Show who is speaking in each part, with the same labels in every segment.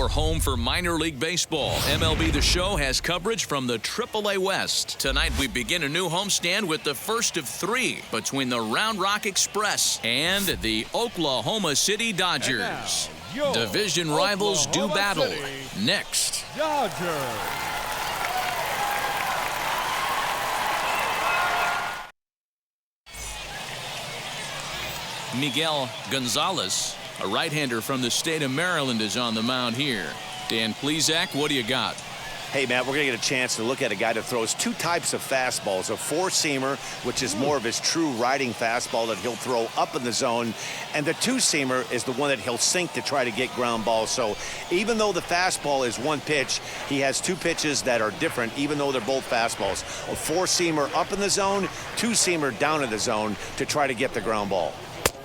Speaker 1: Your home for minor league baseball. MLB The Show has coverage from the AAA West. Tonight we begin a new homestand with the first of three between the Round Rock Express and the Oklahoma City Dodgers. Division rivals do battle. Next.
Speaker 2: Dodgers.
Speaker 1: Miguel Gonzalez, a right-hander from the state of Maryland, is on the mound here. Dan Plesac, what do you got?
Speaker 3: Hey, Matt, we're going to get a chance to look at a guy that throws two types of fastballs. A four-seamer, which is more of his true riding fastball that he'll throw up in the zone. And the two-seamer is the one that he'll sink to try to get ground balls. So even though the fastball is one pitch, he has two pitches that are different, even though they're both fastballs. A four-seamer up in the zone, two-seamer down in the zone to try to get the ground ball.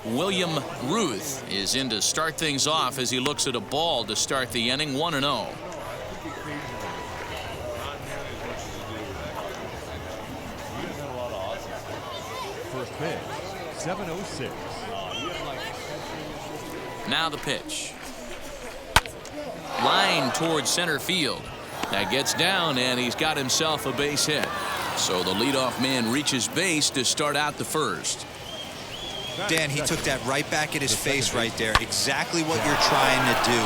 Speaker 1: William Ruth is in to start things off as he looks at a ball to start the inning, 1-0.
Speaker 2: First pitch, 7:06.
Speaker 1: Now the pitch. Line towards center field. That gets down, and he's got himself a base hit. So the leadoff man reaches base to start out the first.
Speaker 4: Dan, he took that right back at his face right there. Exactly what you're trying to do.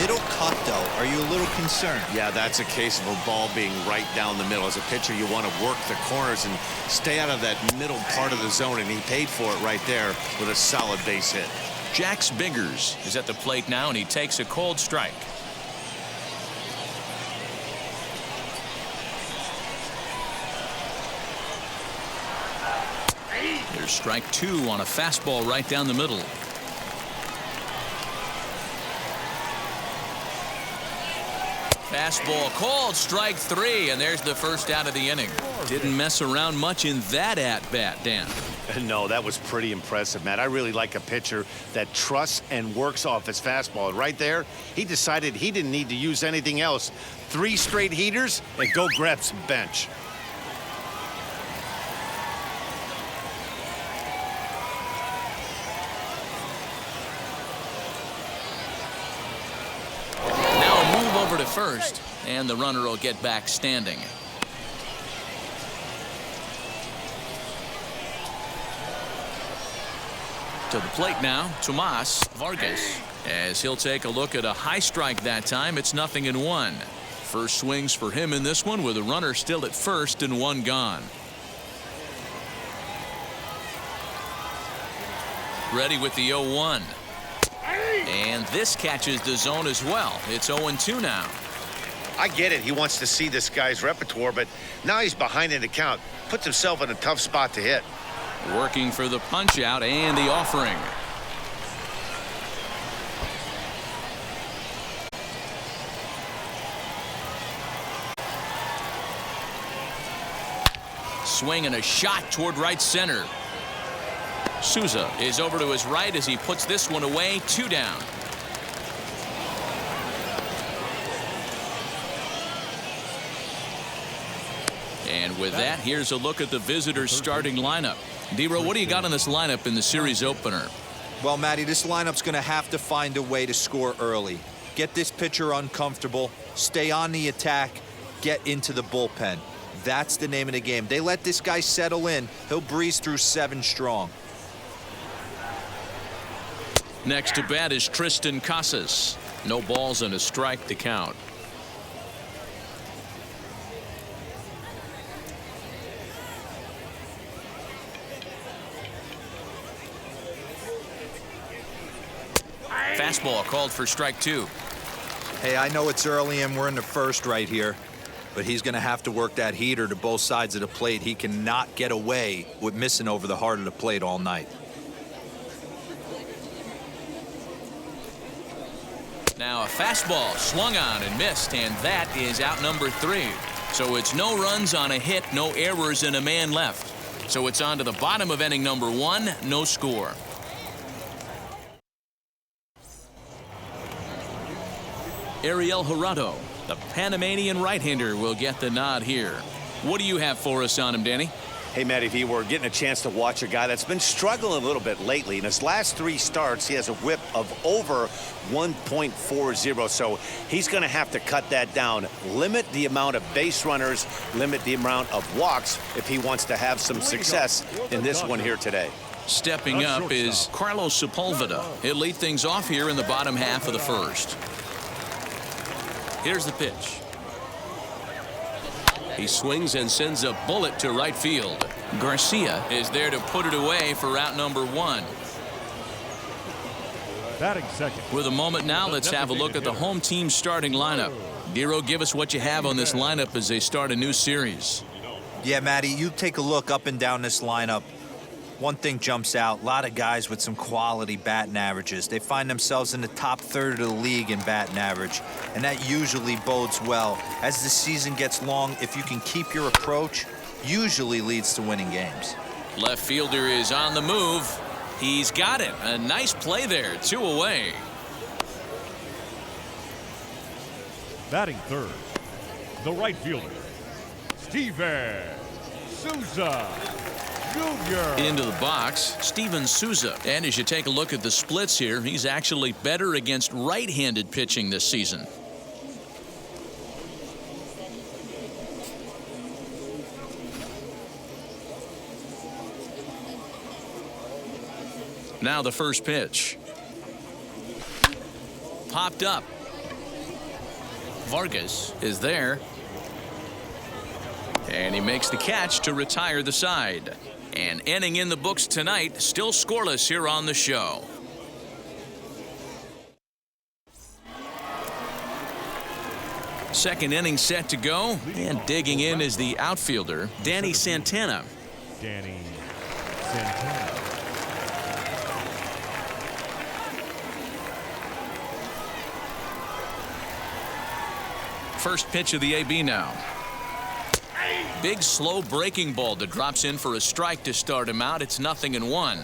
Speaker 4: Middle cut, though. Are you a little concerned?
Speaker 3: Yeah, that's a case of a ball being right down the middle. As a pitcher, you want to work the corners and stay out of that middle part of the zone, and he paid for it right there with a solid base hit.
Speaker 1: Jax Biggers is at the plate now, and he takes a cold strike. There's strike two on a fastball right down the middle. Fastball called, strike three, and there's the first out of the inning. Didn't mess around much in that at-bat, Dan.
Speaker 3: No, that was pretty impressive, Matt. I really like a pitcher that trusts and works off his fastball. Right there, he decided he didn't need to use anything else. 3 straight heaters and go grab some bench.
Speaker 1: To first, and the runner will get back standing. To the plate now, Tomas Vargas, as he'll take a look at a high strike that time. It's 0-1. First swings for him in this one with a runner still at first and one gone. Ready with the 0-1. And this catches the zone as well. It's 0-2 now.
Speaker 3: I get it. He wants to see this guy's repertoire, but now he's behind in the count. Puts himself in a tough spot to hit.
Speaker 1: Working for the punch out and the offering. Swing and a shot toward right center. Souza is over to his right as he puts this one away. 2 down. And with that, here's a look at the visitors' starting lineup. Dero, what do you got on this lineup in the series opener?
Speaker 4: Well, Matty, this lineup's going to have to find a way to score early. Get this pitcher uncomfortable, stay on the attack, get into the bullpen. That's the name of the game. They let this guy settle in. He'll breeze through 7 strong.
Speaker 1: Next to bat is Tristan Casas. No balls and a strike to count. Fastball called for strike 2.
Speaker 4: Hey, I know it's early and we're in the first right here, but he's going to have to work that heater to both sides of the plate. He cannot get away with missing over the heart of the plate all night.
Speaker 1: Now a fastball swung on and missed, and that is out number 3. So it's no runs on a hit, no errors, and a man left. So it's on to the bottom of inning number 1, no score. Ariel Jurado, the Panamanian right-hander, will get the nod here. What do you have for us on him, Danny?
Speaker 3: Hey, Matty V, we're getting a chance to watch a guy that's been struggling a little bit lately. In his last 3 starts, he has a whip of over 1.40, so he's going to have to cut that down. Limit the amount of base runners, limit the amount of walks if he wants to have some success in this one here today.
Speaker 1: Stepping up is Carlos Sepulveda. He'll lead things off here in the bottom half of the first. Here's the pitch. He swings and sends a bullet to right field. Garcia is there to put it away for out number 1.
Speaker 2: Batting second.
Speaker 1: With a moment now, let's have a look at the home team's starting lineup. Dero, give us what you have on this lineup as they start a new series.
Speaker 4: Yeah, Matty, you take a look up and down this lineup. One thing jumps out, a lot of guys with some quality batting averages. They find themselves in the top third of the league in batting average, and that usually bodes well. As the season gets long, if you can keep your approach, usually leads to winning games.
Speaker 1: Left fielder is on the move. He's got it. A nice play there. 2 away.
Speaker 2: Batting third, the right fielder, Steven Souza Jr.
Speaker 1: Into the box, Steven Souza. And as you take a look at the splits here, he's actually better against right-handed pitching this season. Now the first pitch. Popped up. Vargas is there. And he makes the catch to retire the side. An inning in the books tonight, still scoreless here on the show. Second inning set to go, and digging in is the outfielder, Danny Santana.
Speaker 2: Danny Santana.
Speaker 1: First pitch of the AB now. Big slow breaking ball that drops in for a strike to start him out. It's 0-1.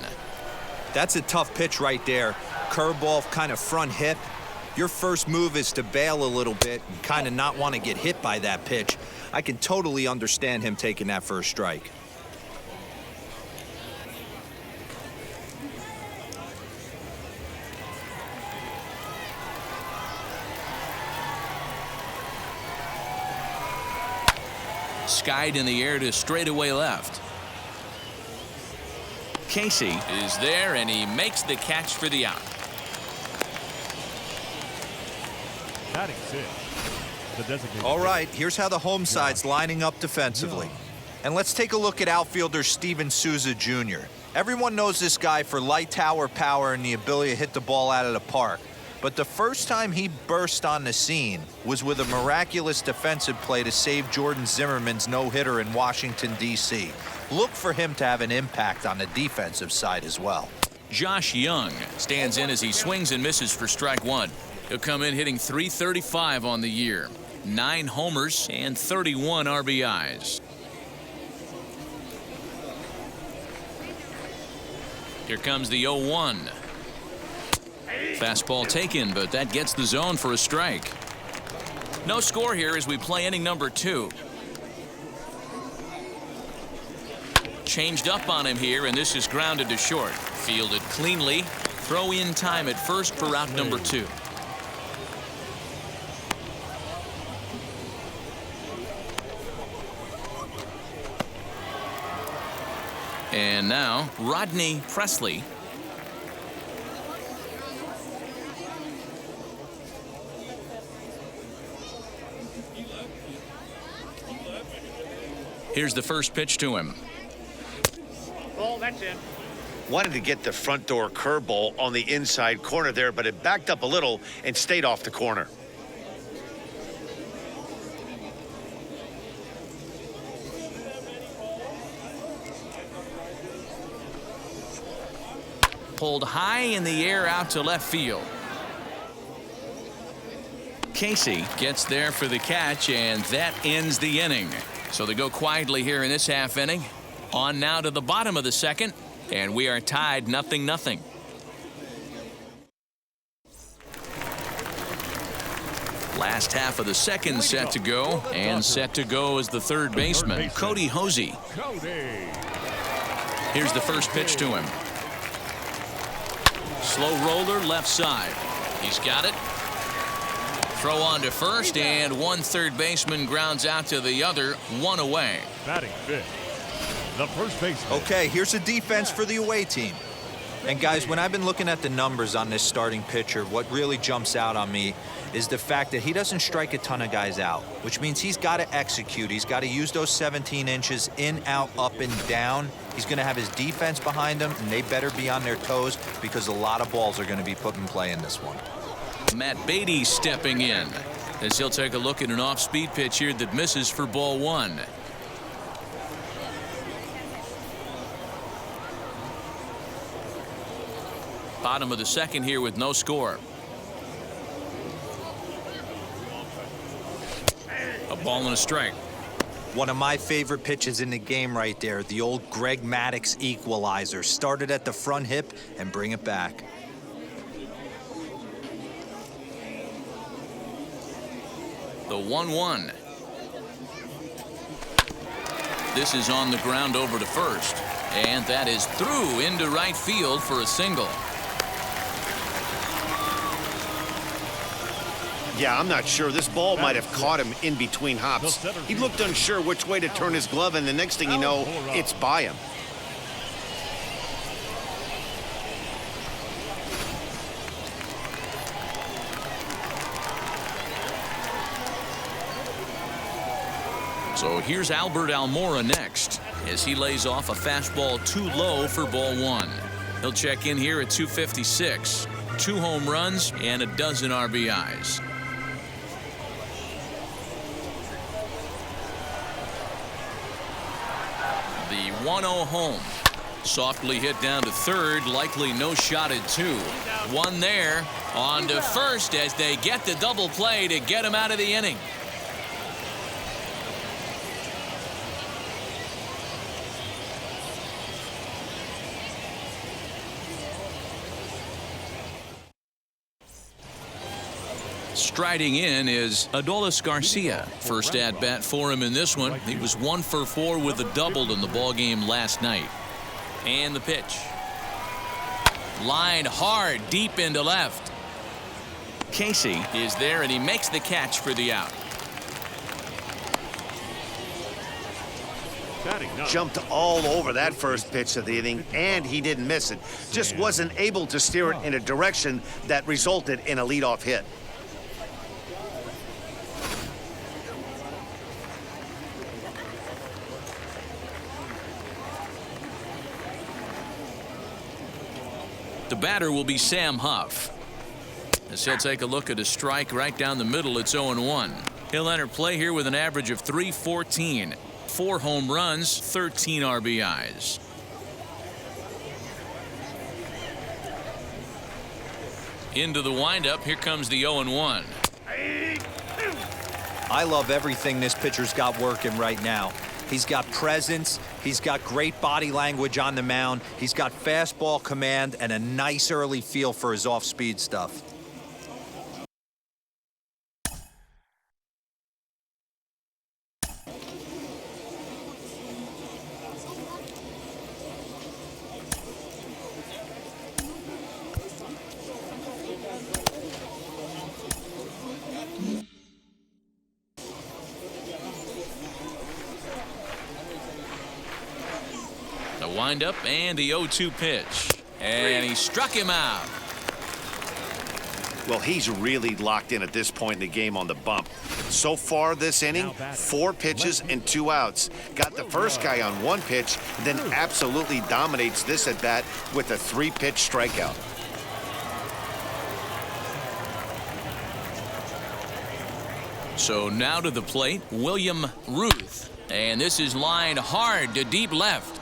Speaker 4: That's a tough pitch right there. Curveball, kind of front hip. Your first move is to bail a little bit and kind of not want to get hit by that pitch. I can totally understand him taking that first strike.
Speaker 1: Skied in the air to straightaway left. Casey is there, and he makes the catch for the out.
Speaker 2: Batting sixth, the designated.
Speaker 4: All right, here's how the home side's lining up defensively. And let's take a look at outfielder Steven Souza Jr. Everyone knows this guy for light tower power and the ability to hit the ball out of the park. But the first time he burst on the scene was with a miraculous defensive play to save Jordan Zimmerman's no-hitter in Washington, D.C. Look for him to have an impact on the defensive side as well.
Speaker 1: Josh Young stands in as he swings and misses for strike 1. He'll come in hitting .335 on the year. 9 homers and 31 RBIs. Here comes the 0-1. Fastball taken, but that gets the zone for a strike. No score here as we play inning number 2. Changed up on him here, and this is grounded to short. Fielded cleanly. Throw in time at first for out number 2. And now Rodney Presley. Here's the first pitch to him.
Speaker 5: Ball, that's in.
Speaker 3: Wanted to get the front door curveball on the inside corner there, but it backed up a little and stayed off the corner.
Speaker 1: Pulled high in the air out to left field. Casey gets there for the catch, and that ends the inning. So they go quietly here in this half inning. On now to the bottom of the second, and we are tied 0-0. Last half of the second set to go, and set to go is the third baseman, Cody Hosey. Here's the first pitch to him. Slow roller left side. He's got it. Throw on to first, and one third baseman grounds out to the other, one away.
Speaker 2: Batting fifth, the first baseman.
Speaker 4: Okay, here's a defense for the away team. And guys, when I've been looking at the numbers on this starting pitcher, what really jumps out on me is the fact that he doesn't strike a ton of guys out, which means he's got to execute. He's got to use those 17 inches in, out, up, and down. He's going to have his defense behind him, and they better be on their toes because a lot of balls are going to be put in play in this one.
Speaker 1: Matt Beatty stepping in as he'll take a look at an off-speed pitch here that misses for ball one. Bottom of the second here with no score. A ball and a strike.
Speaker 4: One of my favorite pitches in the game right there, the old Greg Maddux equalizer. Started at the front hip and bring it back.
Speaker 1: The 1-1. This is on the ground over to first, and that is through into right field for a single.
Speaker 3: Yeah, I'm not sure. This ball might have caught him in between hops. He looked unsure which way to turn his glove, and the next thing you know, it's by him.
Speaker 1: So here's Albert Almora next as he lays off a fastball too low for ball one. He'll check in here at 256. 2 home runs and a dozen RBIs. The 1-0 home. Softly hit down to third, likely no shot at 2. One there, on to first as they get the double play to get him out of the inning. Striding in is Adolis Garcia. First at bat for him in this one. He was 1 for 4 with a double in the ball game last night. And the pitch. Line hard deep into left. Casey is there and he makes the catch for the out.
Speaker 3: Jumped all over that first pitch of the inning, and he didn't miss it. Just wasn't able to steer it in a direction that resulted in a leadoff hit.
Speaker 1: The batter will be Sam Huff. As he'll take a look at a strike right down the middle, it's 0-1. He'll enter play here with an average of .314. 4 home runs, 13 RBIs. Into the windup, here comes the 0-1.
Speaker 4: I love everything this pitcher's got working right now. He's got presence, he's got great body language on the mound, he's got fastball command and a nice early feel for his off-speed stuff.
Speaker 1: Windup and the 0-2 pitch, and he struck him out.
Speaker 3: Well, he's really locked in at this point in the game on the bump. So far this inning, 4 pitches and 2 outs. Got the first guy on 1 pitch, then absolutely dominates this at bat with a 3-pitch strikeout.
Speaker 1: So now to the plate, William Ruth, and this is lined hard to deep left.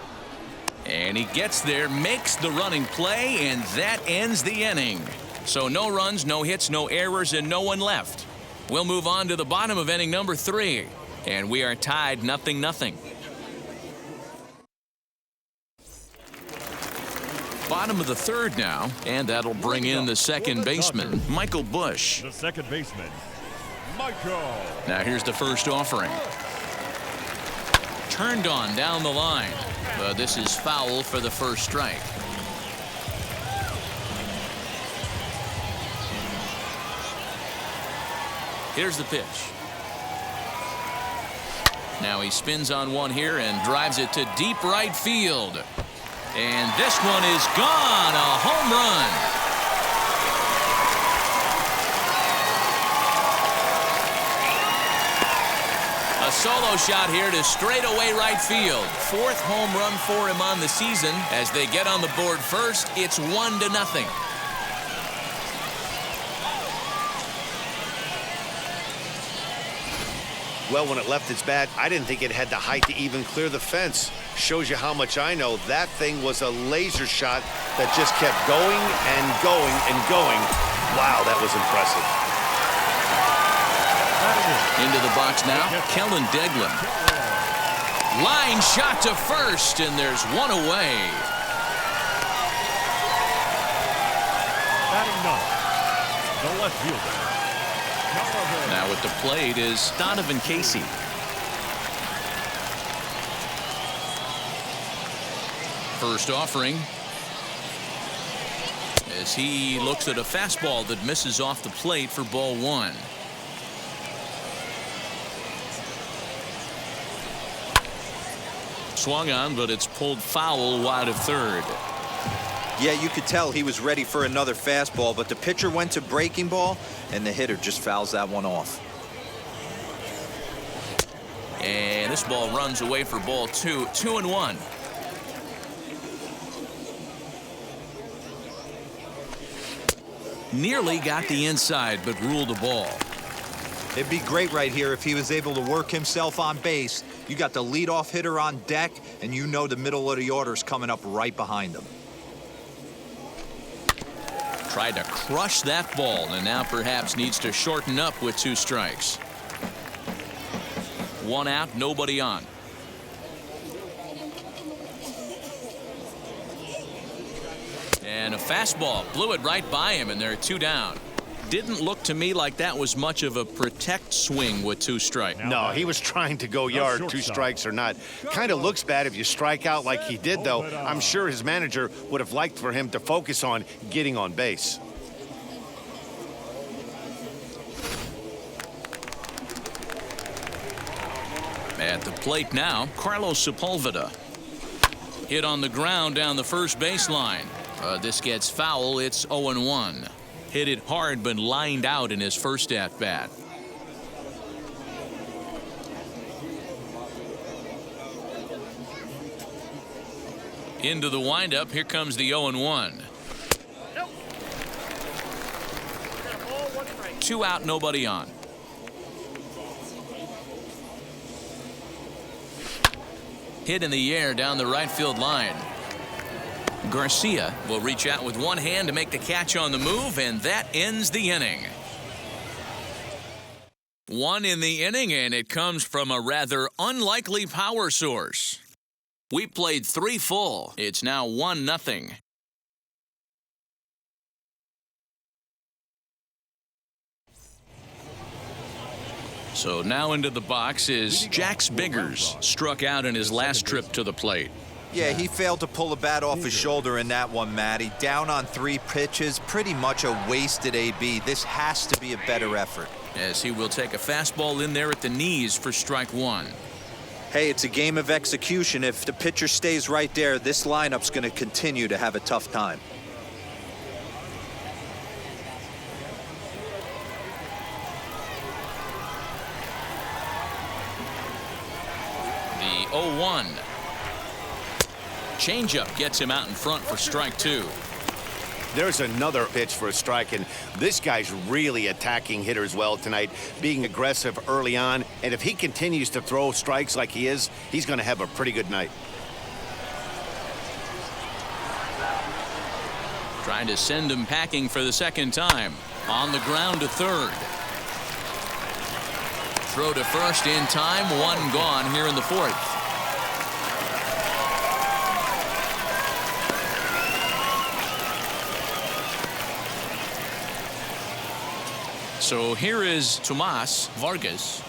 Speaker 1: And he gets there, makes the running play, and that ends the inning. So no runs, no hits, no errors, and no one left. We'll move on to the bottom of inning number 3. And we are tied 0-0. Bottom of the third now, and that'll bring in the second baseman, Michael Bush.
Speaker 2: The second baseman, Michael.
Speaker 1: Now here's the first offering. Turned on down the line. But this is foul for the first strike. Here's the pitch. Now he spins on one here and drives it to deep right field. And this one is gone. A home run. A solo shot here to straightaway right field. Fourth home run for him on the season. As they get on the board first, it's 1-0.
Speaker 3: Well, when it left its bat, I didn't think it had the height to even clear the fence. Shows you how much I know. That thing was a laser shot that just kept going and going and going. Wow, that was impressive.
Speaker 1: Into the box now, Kellen Deglin. Line shot to first, and there's one away.
Speaker 2: Batting ninth, the left fielder.
Speaker 1: Now at the plate is Donovan Casey. First offering. As he looks at a fastball that misses off the plate for ball one. Swung on, but it's pulled foul wide of third.
Speaker 4: Yeah, you could tell he was ready for another fastball, but the pitcher went to breaking ball, and the hitter just fouls that one off.
Speaker 1: And this ball runs away for ball two. 2-1. Nearly got the inside, but ruled the ball.
Speaker 4: It'd be great right here if he was able to work himself on base. You got the leadoff hitter on deck, and you know the middle of the order's coming up right behind him.
Speaker 1: Tried to crush that ball, and now perhaps needs to shorten up with 2 strikes. 1 out, nobody on. And a fastball blew it right by him, and there are 2 down. Didn't look to me like that was much of a protect swing with 2 strikes.
Speaker 3: No, he was trying to go yard, 2 strikes or not. Kind of looks bad if you strike out like he did, though. I'm sure his manager would have liked for him to focus on getting on base.
Speaker 1: At the plate now, Carlos Sepulveda. Hit on the ground down the first baseline. This gets foul. It's 0-1. Hit it hard, but lined out in his first at-bat. Into the windup. Here comes the 0-1. 2 out, nobody on. Hit in the air down the right field line. Garcia will reach out with one hand to make the catch on the move, and that ends the inning. 1 in the inning, and it comes from a rather unlikely power source. We played 3 full. It's now 1-0. So now into the box is Jax Biggers. Struck out in his last trip to the plate.
Speaker 4: Yeah, he failed to pull the bat off his shoulder in that one, Matty. Down on 3 pitches, pretty much a wasted AB. This has to be a better effort.
Speaker 1: As he will take a fastball in there at the knees for strike 1.
Speaker 4: Hey, it's a game of execution. If the pitcher stays right there, this lineup's going to continue to have a tough time.
Speaker 1: The 0-1. Changeup gets him out in front for strike 2.
Speaker 3: There's another pitch for a strike, and this guy's really attacking hitters well tonight, being aggressive early on. And if he continues to throw strikes like he is, he's going to have a pretty good night.
Speaker 1: Trying to send him packing for the second time. On the ground to third. Throw to first in time. 1 gone here in the 4th. So here is Tomas Vargas.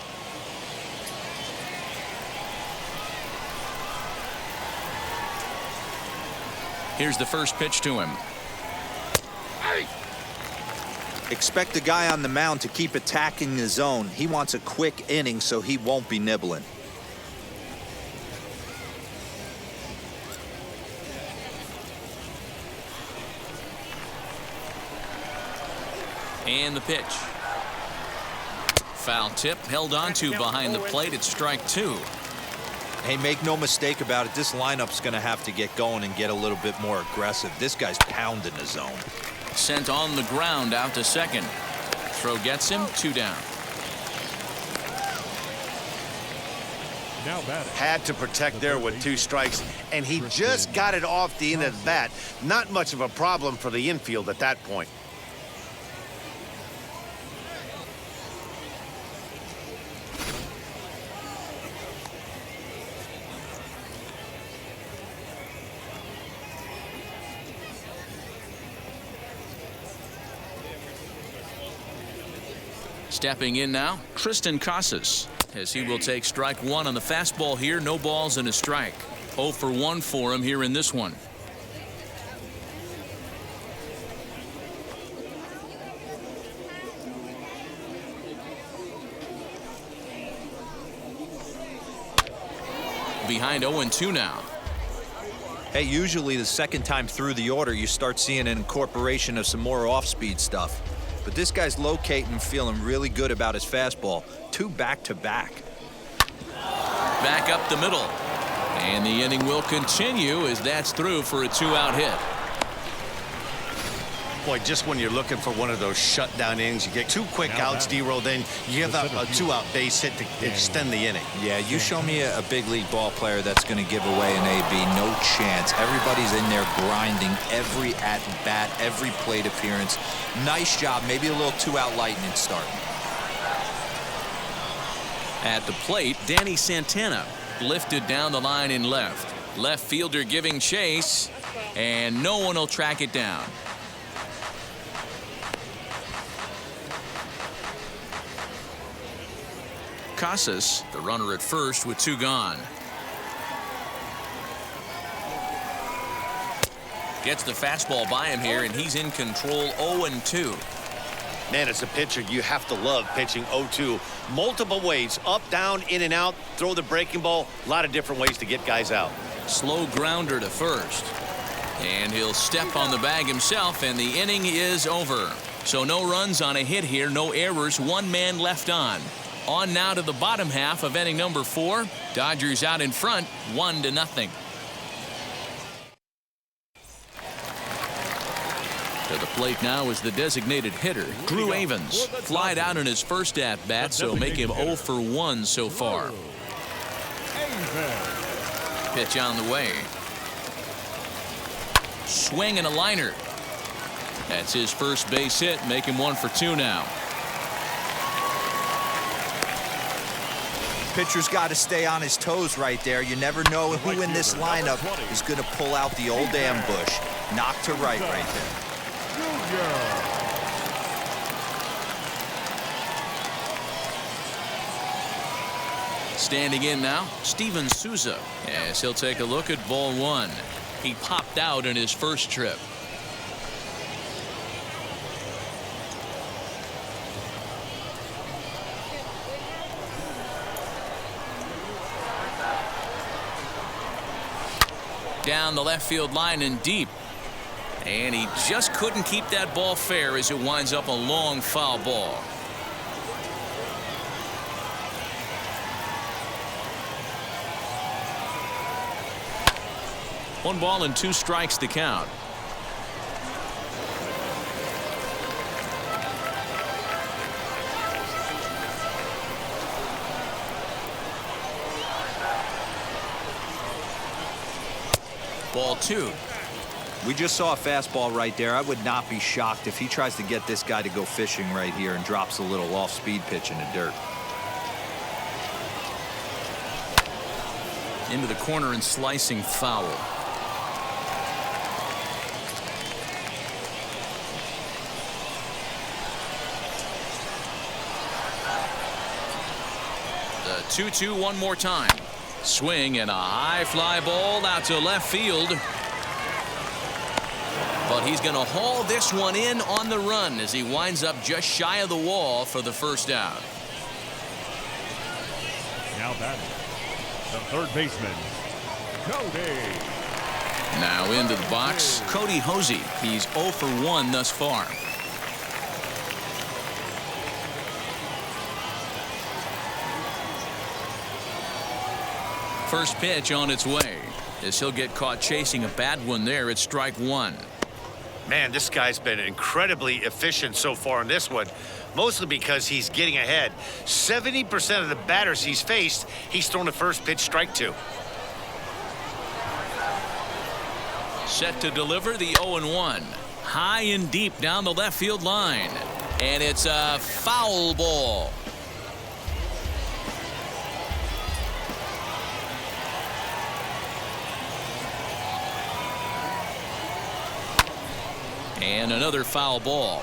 Speaker 1: Here's the first pitch to him.
Speaker 4: Expect the guy on the mound to keep attacking the zone. He wants a quick inning, so he won't be nibbling.
Speaker 1: And the pitch. Foul tip held on to behind the plate at strike 2.
Speaker 4: Hey, make no mistake about it. This lineup's going to have to get going and get a little bit more aggressive. This guy's pounding the zone.
Speaker 1: Sent on the ground out to second. Throw gets him, 2 down.
Speaker 2: Now batting.
Speaker 3: Had to protect there with 2 strikes, and he just got it off the end of the bat. Not much of a problem for the infield at that point.
Speaker 1: Stepping in now, Tristan Casas, as he will take strike 1 on the fastball here. No balls and a strike. 0 for 1 for him here in this one. Behind 0-2 now.
Speaker 4: Hey, usually the second time through the order, you start seeing an incorporation of some more off-speed stuff. But this guy's locating, feeling really good about his fastball. 2 back-to-back.
Speaker 1: Back up the middle. And the inning will continue as that's through for a 2-out hit.
Speaker 3: Boy, just when you're looking for one of those shutdown innings, you get 2 quick outs, D-roll, then you have a 2-out base hit to extend the inning.
Speaker 4: Yeah, you show me a big league ball player that's going to give away an AB. No chance. Everybody's in there grinding every at-bat, every plate appearance. Nice job. Maybe a little 2-out lightning start.
Speaker 1: At the plate, Danny Santana lifted down the line in left. Left fielder giving chase, and no one will track it down. Casas, the runner at first with 2 gone. Gets the fastball by him here, and he's in control. 0-2.
Speaker 3: Man, as a pitcher, you have to love pitching 0-2. Multiple ways, up, down, in and out, throw the breaking ball. A lot of different ways to get guys out.
Speaker 1: Slow grounder to first. And he'll step on the bag himself, and the inning is over. So no runs on a hit here, no errors, 1 man left on. On now to the bottom half of inning number 4. Dodgers out in front, 1-0. To the plate now is the designated hitter, Drew Avens. Flied out in his first at-bat, so make him 0 for 1 so far. Pitch on the way. Swing and a liner. That's his first base hit, make him 1 for 2 now.
Speaker 4: Pitcher's got to stay on his toes right there. You never know who in this lineup is going to pull out the old ambush. Knock to right there.
Speaker 1: Standing in now, Steven Souza, as he'll take a look at ball 1. He popped out in his first trip. Down the left field line and deep. And he just couldn't keep that ball fair as it winds up a long foul ball. One ball and 2 strikes to count. Ball 2.
Speaker 4: We just saw a fastball right there. I would not be shocked if he tries to get this guy to go fishing right here and drops a little off-speed pitch in the dirt.
Speaker 1: Into the corner and slicing foul. 2-2 one more time. Swing and a high fly ball out to left field. But he's going to haul this one in on the run as he winds up just shy of the wall for the first out.
Speaker 2: Now batting, the third baseman, Cody.
Speaker 1: Now into the box, Cody Hosey. He's 0 for 1 thus far. First pitch on its way as he'll get caught chasing a bad one there at strike one.
Speaker 6: Man, this guy's been incredibly efficient so far in this one, mostly because he's getting ahead. 70% of the batters he's faced, he's thrown a first pitch strike to.
Speaker 1: Set to deliver the 0-1. High and deep down the left field line. And it's a foul ball. And another foul ball.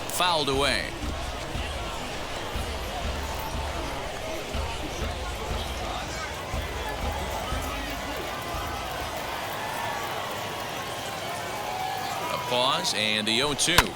Speaker 1: Fouled away. A pause and the 0-2.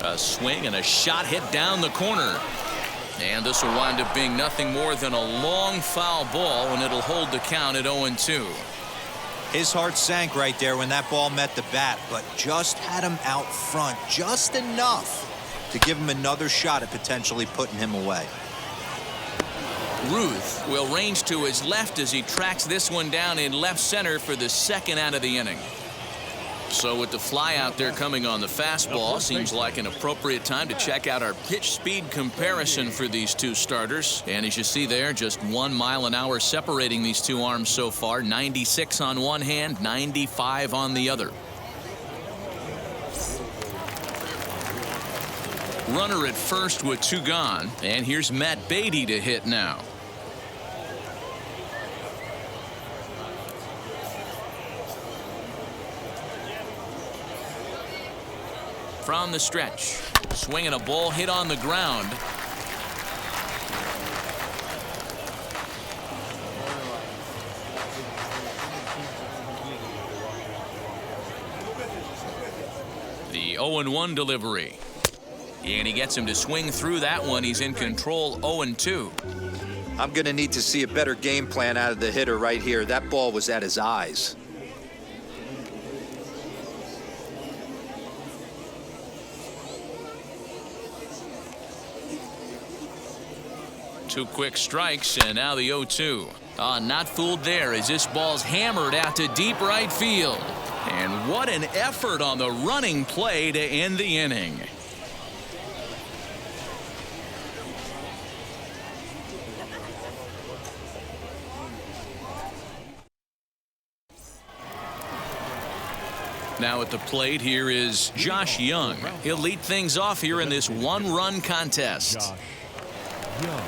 Speaker 1: A swing and a shot hit down the corner. And this will wind up being nothing more than a long foul ball, and it'll hold the count at 0-2.
Speaker 4: His heart sank right there when that ball met the bat, but just had him out front just enough to give him another shot at potentially putting him away.
Speaker 1: Ruth will range to his left as he tracks this one down in left center for the second out of the inning. So with the fly out there coming on the fastball, seems like an appropriate time to check out our pitch speed comparison for these two starters. And as you see there, just 1 mile an hour separating these two arms so far. 96 on one hand, 95 on the other. Runner at first with 2 gone. And here's Matt Beatty to hit now. From the stretch, swinging a ball hit on the ground. The 0-1 delivery. And he gets him to swing through that one. He's in control. 0-2.
Speaker 4: I'm going to need to see a better game plan out of the hitter right here. That ball was at his eyes.
Speaker 1: 2 quick strikes, and now the 0-2. Not fooled there as this ball's hammered out to deep right field. And what an effort on the running play to end the inning. Now at the plate here is Josh Young. He'll lead things off here in this 1-run contest.
Speaker 2: Josh Young.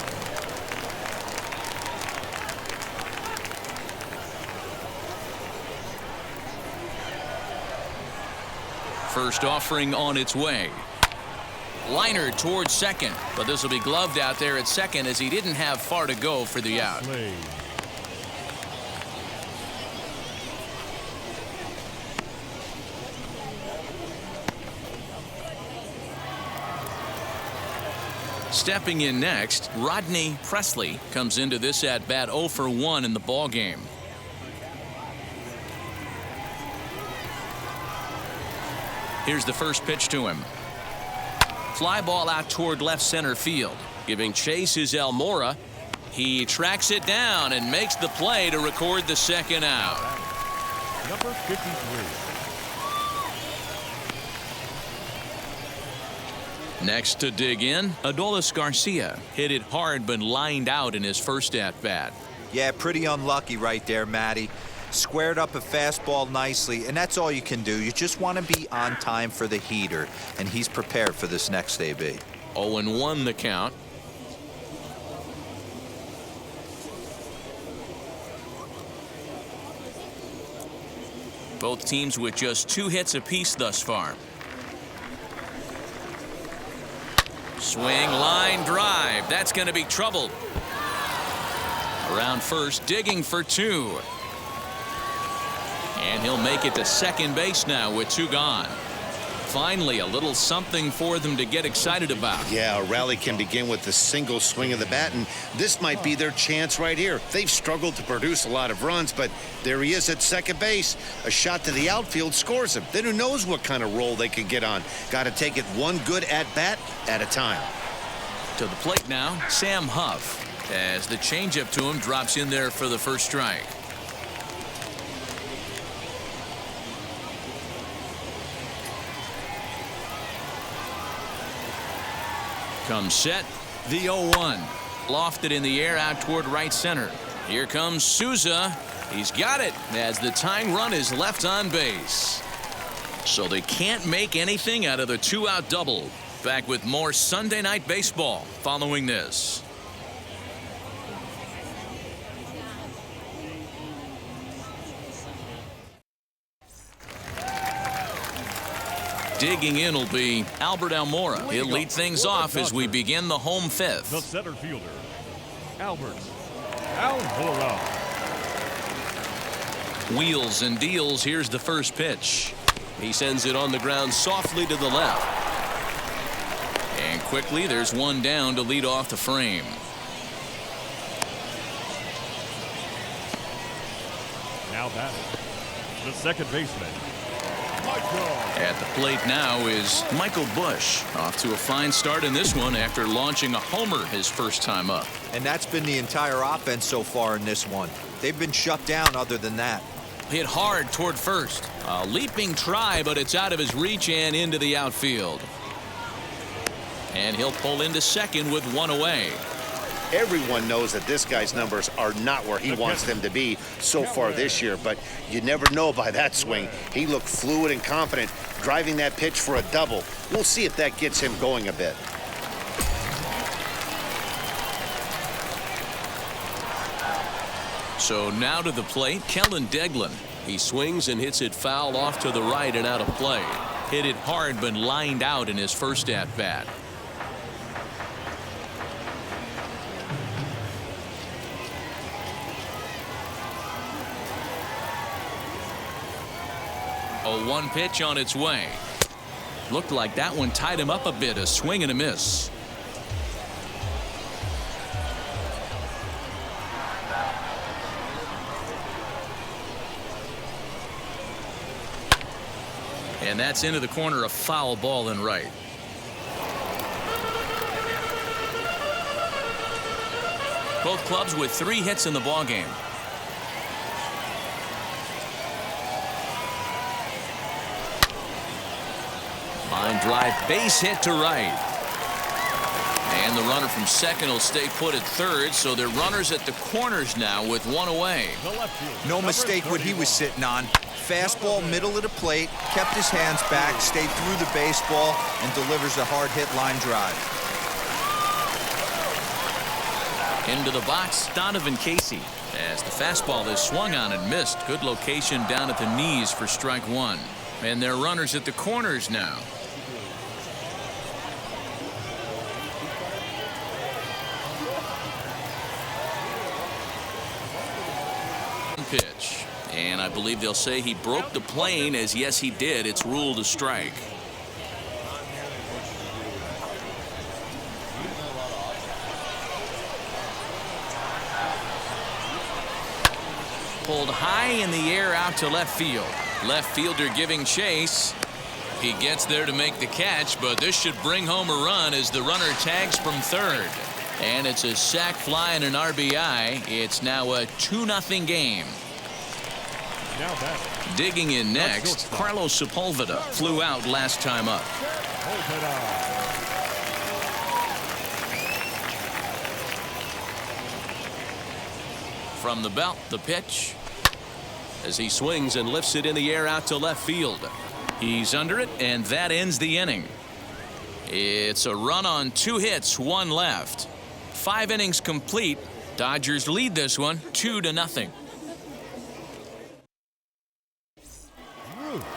Speaker 1: First offering on its way. Liner towards second, but this will be gloved out there at second as he didn't have far to go for the out.
Speaker 2: Slade.
Speaker 1: Stepping in next, Rodney Presley comes into this at bat 0 for 1 in the ball game. Here's the first pitch to him. Fly ball out toward left center field. Giving chase is Almora. He tracks it down and makes the play to record the second out.
Speaker 2: Number 53.
Speaker 1: Next to dig in, Adolis Garcia hit it hard but lined out in his first at bat.
Speaker 4: Yeah, pretty unlucky right there, Matty. Squared up a fastball nicely, and that's all you can do. You just want to be on time for the heater, and he's prepared for this next AB.
Speaker 1: 0-1 the count. Both teams with just 2 hits apiece thus far. Swing, line drive. That's going to be trouble. Around first, digging for 2. And he'll make it to second base now with 2 gone. Finally, a little something for them to get excited about.
Speaker 6: Yeah, a rally can begin with a single swing of the bat, and this might be their chance right here. They've struggled to produce a lot of runs, but there he is at second base. A shot to the outfield scores him. Then who knows what kind of roll they can get on. Got to take it one good at-bat at a time.
Speaker 1: To the plate now, Sam Huff, as the changeup to him drops in there for the first strike. Comes set, the 0-1. Lofted in the air out toward right center. Here comes Souza. He's got it as the tying run is left on base. So they can't make anything out of the 2-out double. Back with more Sunday Night Baseball following this. Digging in will be Albert Almora. He'll lead things off as we begin the home 5th.
Speaker 2: The center fielder, Albert Almora.
Speaker 1: Wheels and deals. Here's the first pitch. He sends it on the ground softly to the left. And quickly there's one down to lead off the frame.
Speaker 2: Now batting, the second baseman,
Speaker 1: At the plate now is Michael Busch, off to a fine start in this one after launching a homer his first time up.
Speaker 4: And that's been the entire offense so far in this one. They've been shut down other than that.
Speaker 1: Hit hard toward first. A leaping try, but it's out of his reach and into the outfield. And he'll pull into second with 1 away.
Speaker 3: Everyone knows that this guy's numbers are not where he wants them to be so far this year, but you never know by that swing. He looked fluid and confident, driving that pitch for a double. We'll see if that gets him going a bit.
Speaker 1: So now to the plate, Kellen Deglin. He swings and hits it foul off to the right and out of play. Hit it hard but lined out in his first at-bat. A 1 pitch on its way. Looked like that one tied him up a bit. A swing and a miss. And that's into the corner, a foul ball and right. Both clubs with 3 hits in the ballgame. Line drive, base hit to right. And the runner from second will stay put at third, so they're runners at the corners now with 1 away.
Speaker 4: No mistake what he was sitting on. Fastball middle of the plate, kept his hands back, stayed through the baseball, and delivers a hard hit line drive.
Speaker 1: Into the box, Donovan Casey, as the fastball is swung on and missed. Good location down at the knees for strike 1. And they're runners at the corners now. Pitch. And I believe they'll say he broke the plane, as yes he did. It's ruled a strike. Pulled high in the air out to left field. Left fielder giving chase. He gets there to make the catch, but this should bring home a run as the runner tags from third. And it's a sac fly and an RBI. It's now a 2-0 game. Digging in next, Carlos Sepulveda flew out last time up. From the belt, the pitch. as he swings and lifts it in the air out to left field. He's under it, and that ends the inning. It's a run on 2 hits, 1 left. 5 innings complete. Dodgers lead this one 2-0.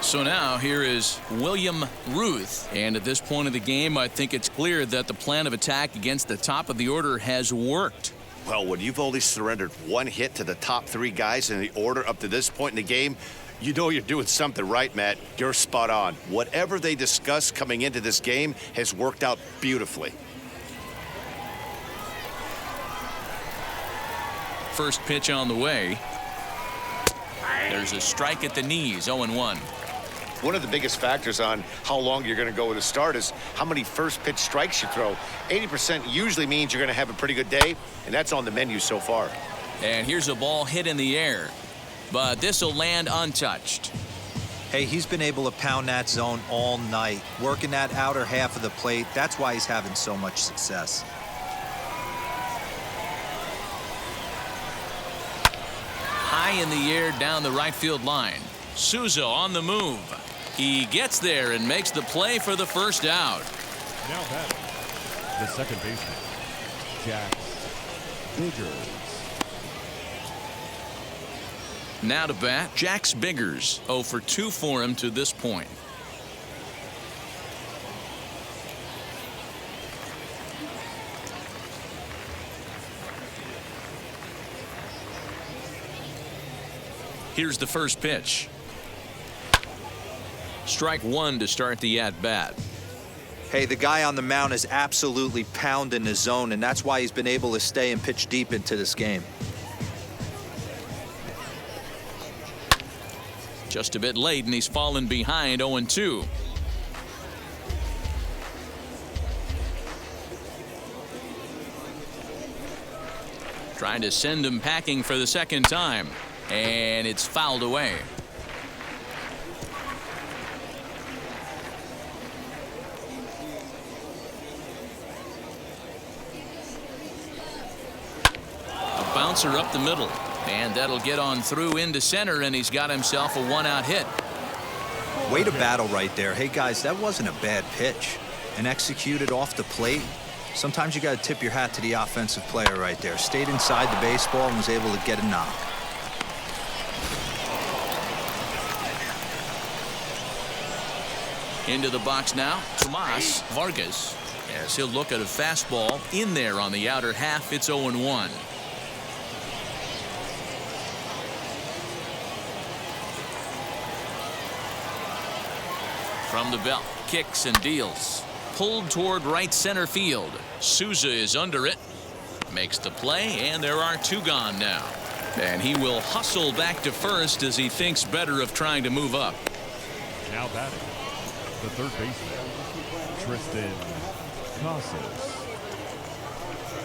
Speaker 1: So now here is William Ruth, and at this point of the game I think it's clear that the plan of attack against the top of the order has worked.
Speaker 3: Well, when you've only surrendered 1 hit to the top 3 guys in the order up to this point in the game, you know you're doing something right, Matt. You're spot on. Whatever they discussed coming into this game has worked out beautifully.
Speaker 1: First pitch on the way. There's a strike at the knees, 0-1.
Speaker 3: One of the biggest factors on how long you're going to go with a start is how many first pitch strikes you throw. 80% usually means you're going to have a pretty good day, and that's on the menu so far.
Speaker 1: And here's a ball hit in the air, but this will land untouched.
Speaker 4: Hey, he's been able to pound that zone all night, working that outer half of the plate. That's why he's having so much success.
Speaker 1: High in the air down the right field line. Souza on the move. He gets there and makes the play for the first out.
Speaker 2: Now batting, the second baseman, Jax Biggers.
Speaker 1: Now to bat, Jax Biggers. 0 for 2 for him to this point. Here's the first pitch. Strike 1 to start the at-bat.
Speaker 4: Hey, the guy on the mound is absolutely pounding the zone, and that's why he's been able to stay and pitch deep into this game.
Speaker 1: Just a bit late, and he's fallen behind 0-2. Trying to send him packing for the second time, and it's fouled away. A bouncer up the middle, and that'll get on through into center, and he's got himself a 1-out hit.
Speaker 4: Way to battle right there. Hey, guys, that wasn't a bad pitch. And executed off the plate. Sometimes you got to tip your hat to the offensive player right there. Stayed inside the baseball and was able to get a knock.
Speaker 1: Into the box now, Tomas Vargas, as he'll look at a fastball in there on the outer half. It's 0-1. From the belt, kicks and deals. Pulled toward right center field. Souza is under it. Makes the play, and there are 2 gone now. And he will hustle back to first as he thinks better of trying to move up.
Speaker 2: Now batting, the third baseman, Tristan Casas.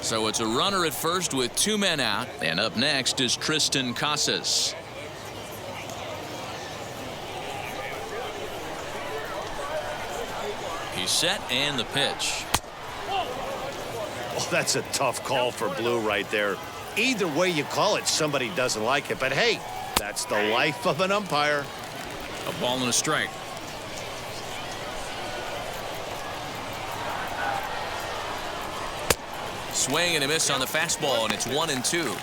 Speaker 1: So it's a runner at first with 2 men out, and up next is Tristan Casas. He's set, and the pitch.
Speaker 3: Oh, that's a tough call for Blue right there. Either way you call it, somebody doesn't like it. But hey, that's the life of an umpire.
Speaker 1: A ball and a strike. Swing and a miss on the fastball, and it's 1-2.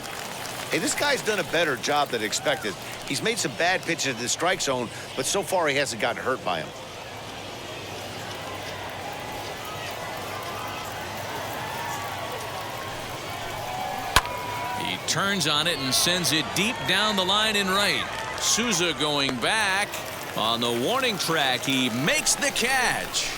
Speaker 3: Hey, this guy's done a better job than expected. He's made some bad pitches in the strike zone, but so far he hasn't gotten hurt by them.
Speaker 1: He turns on it and sends it deep down the line in right. Souza going back. On the warning track, he makes the catch.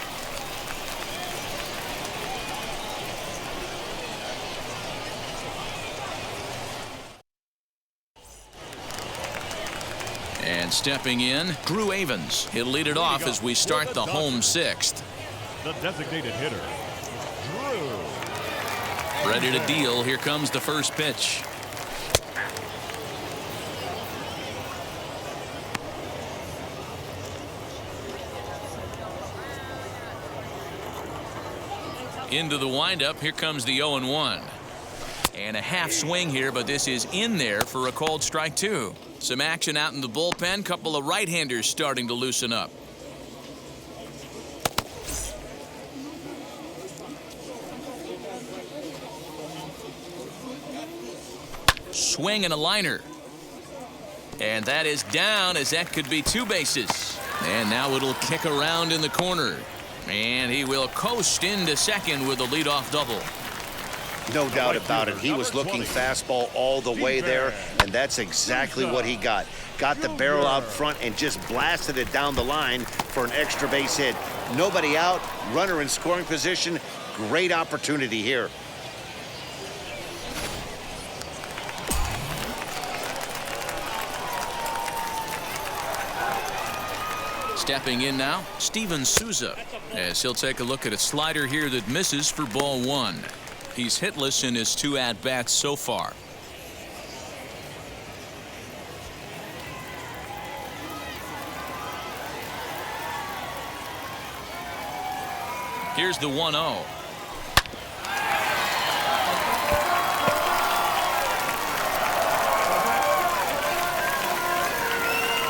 Speaker 1: And stepping in, Drew Avens. He'll lead it off as we start the home 6th.
Speaker 2: The designated hitter, Drew.
Speaker 1: Ready to deal. Here comes the first pitch. Into the windup. Here comes the 0-1. And a half swing here, but this is in there for a called strike 2. Some action out in the bullpen. Couple of right-handers starting to loosen up. Swing and a liner. And that is down, as that could be 2 bases. And now it'll kick around in the corner. And he will coast into second with a leadoff double.
Speaker 3: No doubt about it. He was looking fastball all the way there, and that's exactly what he got. Got the barrel out front and just blasted it down the line for an extra base hit. Nobody out, runner in scoring position. Great opportunity here.
Speaker 1: Stepping in now, Steven Souza, as he'll take a look at a slider here that misses for ball 1. He's hitless in his 2 at-bats so far. Here's the 1-0.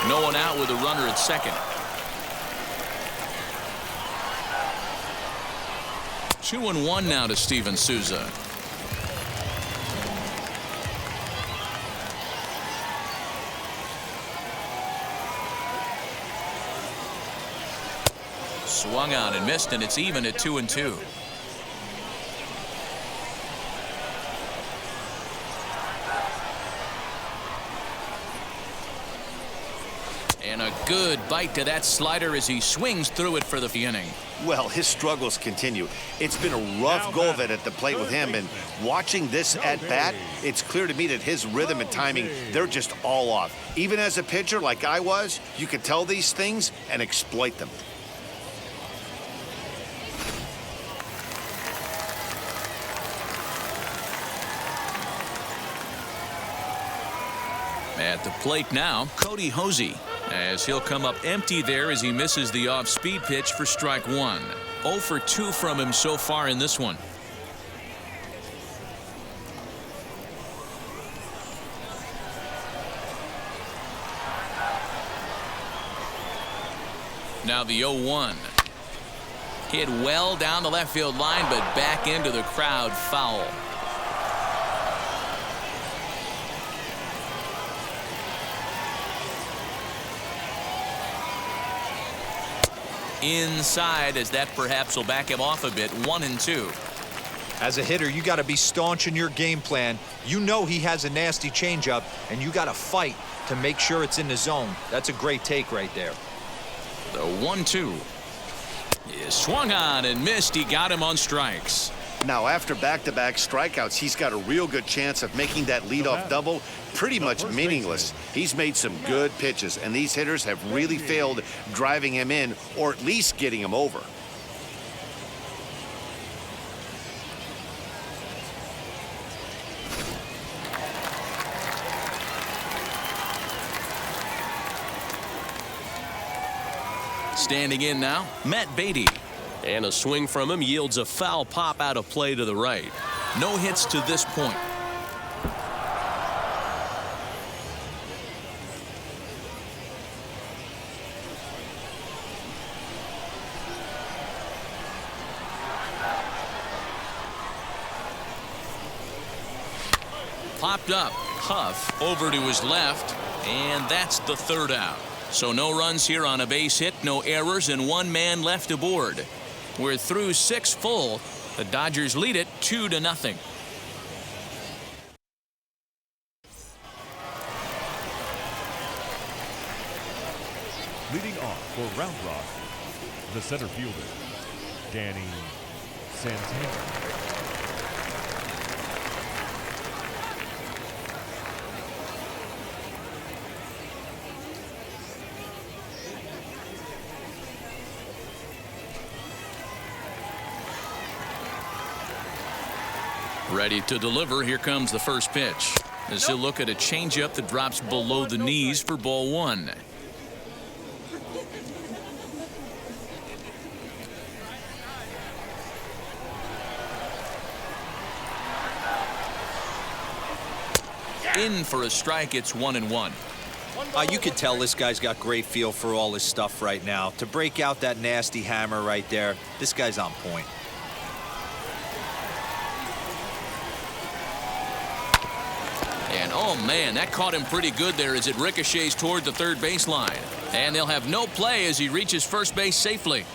Speaker 1: No one out with a runner at second. 2-1 now to Steven Souza. Swung on and missed, and it's even at 2-2. And a good bite to that slider as he swings through it for the inning.
Speaker 3: Well, his struggles continue. It's been a rough go of it at the plate with him, and watching this at-bat, it's clear to me that his rhythm and timing, they're just all off. Even as a pitcher like I was, you could tell these things and exploit them.
Speaker 1: At the plate now, Cody Hosey, as he'll come up empty there as he misses the off-speed pitch for strike 1. 0 for 2 from him so far in this one. Now the 0-1. Hit well down the left field line, but back into the crowd, foul. Inside, as that perhaps will back him off a bit. 1-2.
Speaker 4: As a hitter, you got to be staunch in your game plan. You know he has a nasty changeup, and you got to fight to make sure it's in the zone. That's a great take right there.
Speaker 1: The 1-2 is swung on and missed. He got him on strikes.
Speaker 3: Now, after back-to-back strikeouts, he's got a real good chance of making that leadoff double pretty much meaningless. He's made some good pitches, and these hitters have really failed driving him in or at least getting him over.
Speaker 1: Standing in now, Matt Beatty. And a swing from him yields a foul pop out of play to the right. No hits to this point. Popped up, Huff over to his left, and that's the 3rd out. So no runs here on a base hit, no errors, and 1 man left aboard. We're through 6 full. The Dodgers lead it 2-0.
Speaker 2: Leading off for Round Rock, the center fielder, Danny Santana.
Speaker 1: Ready to deliver. Here comes the first pitch, as he'll look at a changeup that drops below the knees for ball 1. In for a strike. It's 1-1.
Speaker 4: You can tell this guy's got great feel for all his stuff right now. To break out that nasty hammer right there, this guy's on point.
Speaker 1: And oh man, that caught him pretty good there as it ricochets toward the third baseline. And they'll have no play as he reaches first base safely.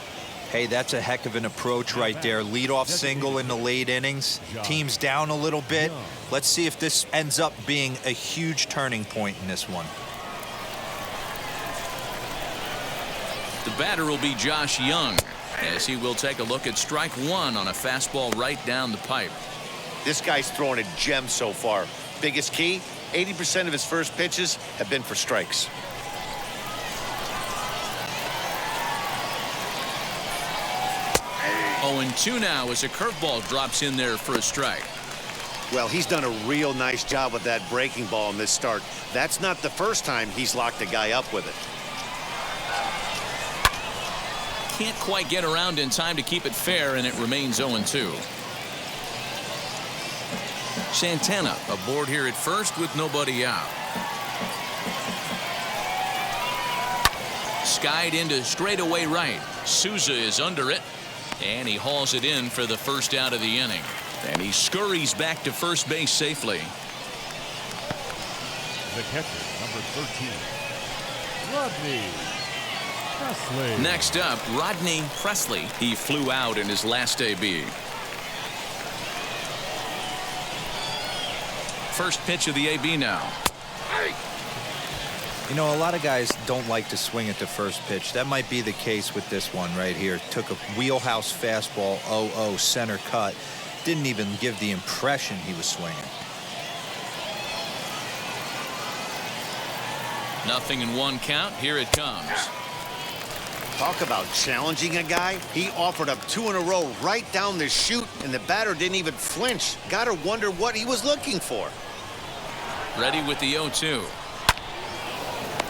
Speaker 4: Hey, that's a heck of an approach right there. Leadoff single in the late innings. Team's down a little bit. Let's see if this ends up being a huge turning point in this one.
Speaker 1: The batter will be Josh Young as he will take a look at strike one on a fastball right down the pipe.
Speaker 3: This guy's throwing a gem so far. Biggest key, 80% of his first pitches have been for strikes.
Speaker 1: Oh, and 2 now as a curveball drops in there for a strike.
Speaker 3: Well, he's done a real nice job with that breaking ball in this start. That's not the first time he's locked a guy up with it.
Speaker 1: Can't quite get around in time to keep it fair, and it remains 0-2. Santana aboard here at first with nobody out. Skied into straightaway right. Souza is under it, and he hauls it in for the first out of the inning. And he scurries back to first base safely.
Speaker 2: The catcher, number 13, Rodney Presley.
Speaker 1: Next up, Rodney Presley. He flew out in his last AB. First pitch of the AB now.
Speaker 4: You know, a lot of guys don't like to swing at the first pitch. That might be the case with this one right here. Took a wheelhouse fastball, 0-0 center cut. Didn't even give the impression he was swinging.
Speaker 1: Nothing in 1 count. Here it comes.
Speaker 3: Talk about challenging a guy. He offered up 2 in a row right down the chute, and the batter didn't even flinch. Gotta wonder what he was looking for.
Speaker 1: Ready with the 0-2.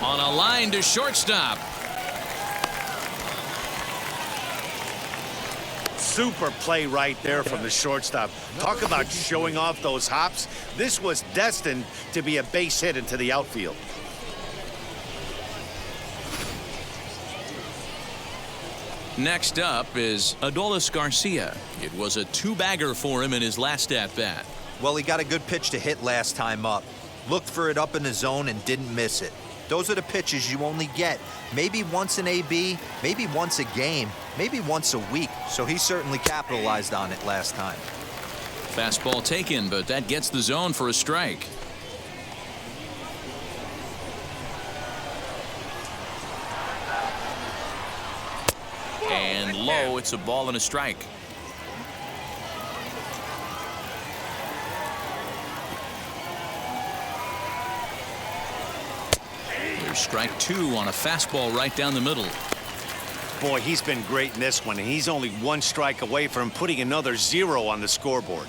Speaker 1: On a line to shortstop.
Speaker 3: Super play right there from the shortstop. Talk about showing off those hops. This was destined to be a base hit into the outfield.
Speaker 1: Next up is Adolis Garcia. It was a 2-bagger for him in his last at-bat.
Speaker 4: Well, he got a good pitch to hit last time up. Looked for it up in the zone and didn't miss it. Those are the pitches you only get maybe once an AB, maybe once a game, maybe once a week. So he certainly capitalized on it last time.
Speaker 1: Fastball taken, but that gets the zone for a strike. And low, it's a ball and a strike. There's strike 2 on a fastball right down the middle.
Speaker 3: Boy, he's been great in this one, and he's only 1 strike away from putting another 0 on the scoreboard.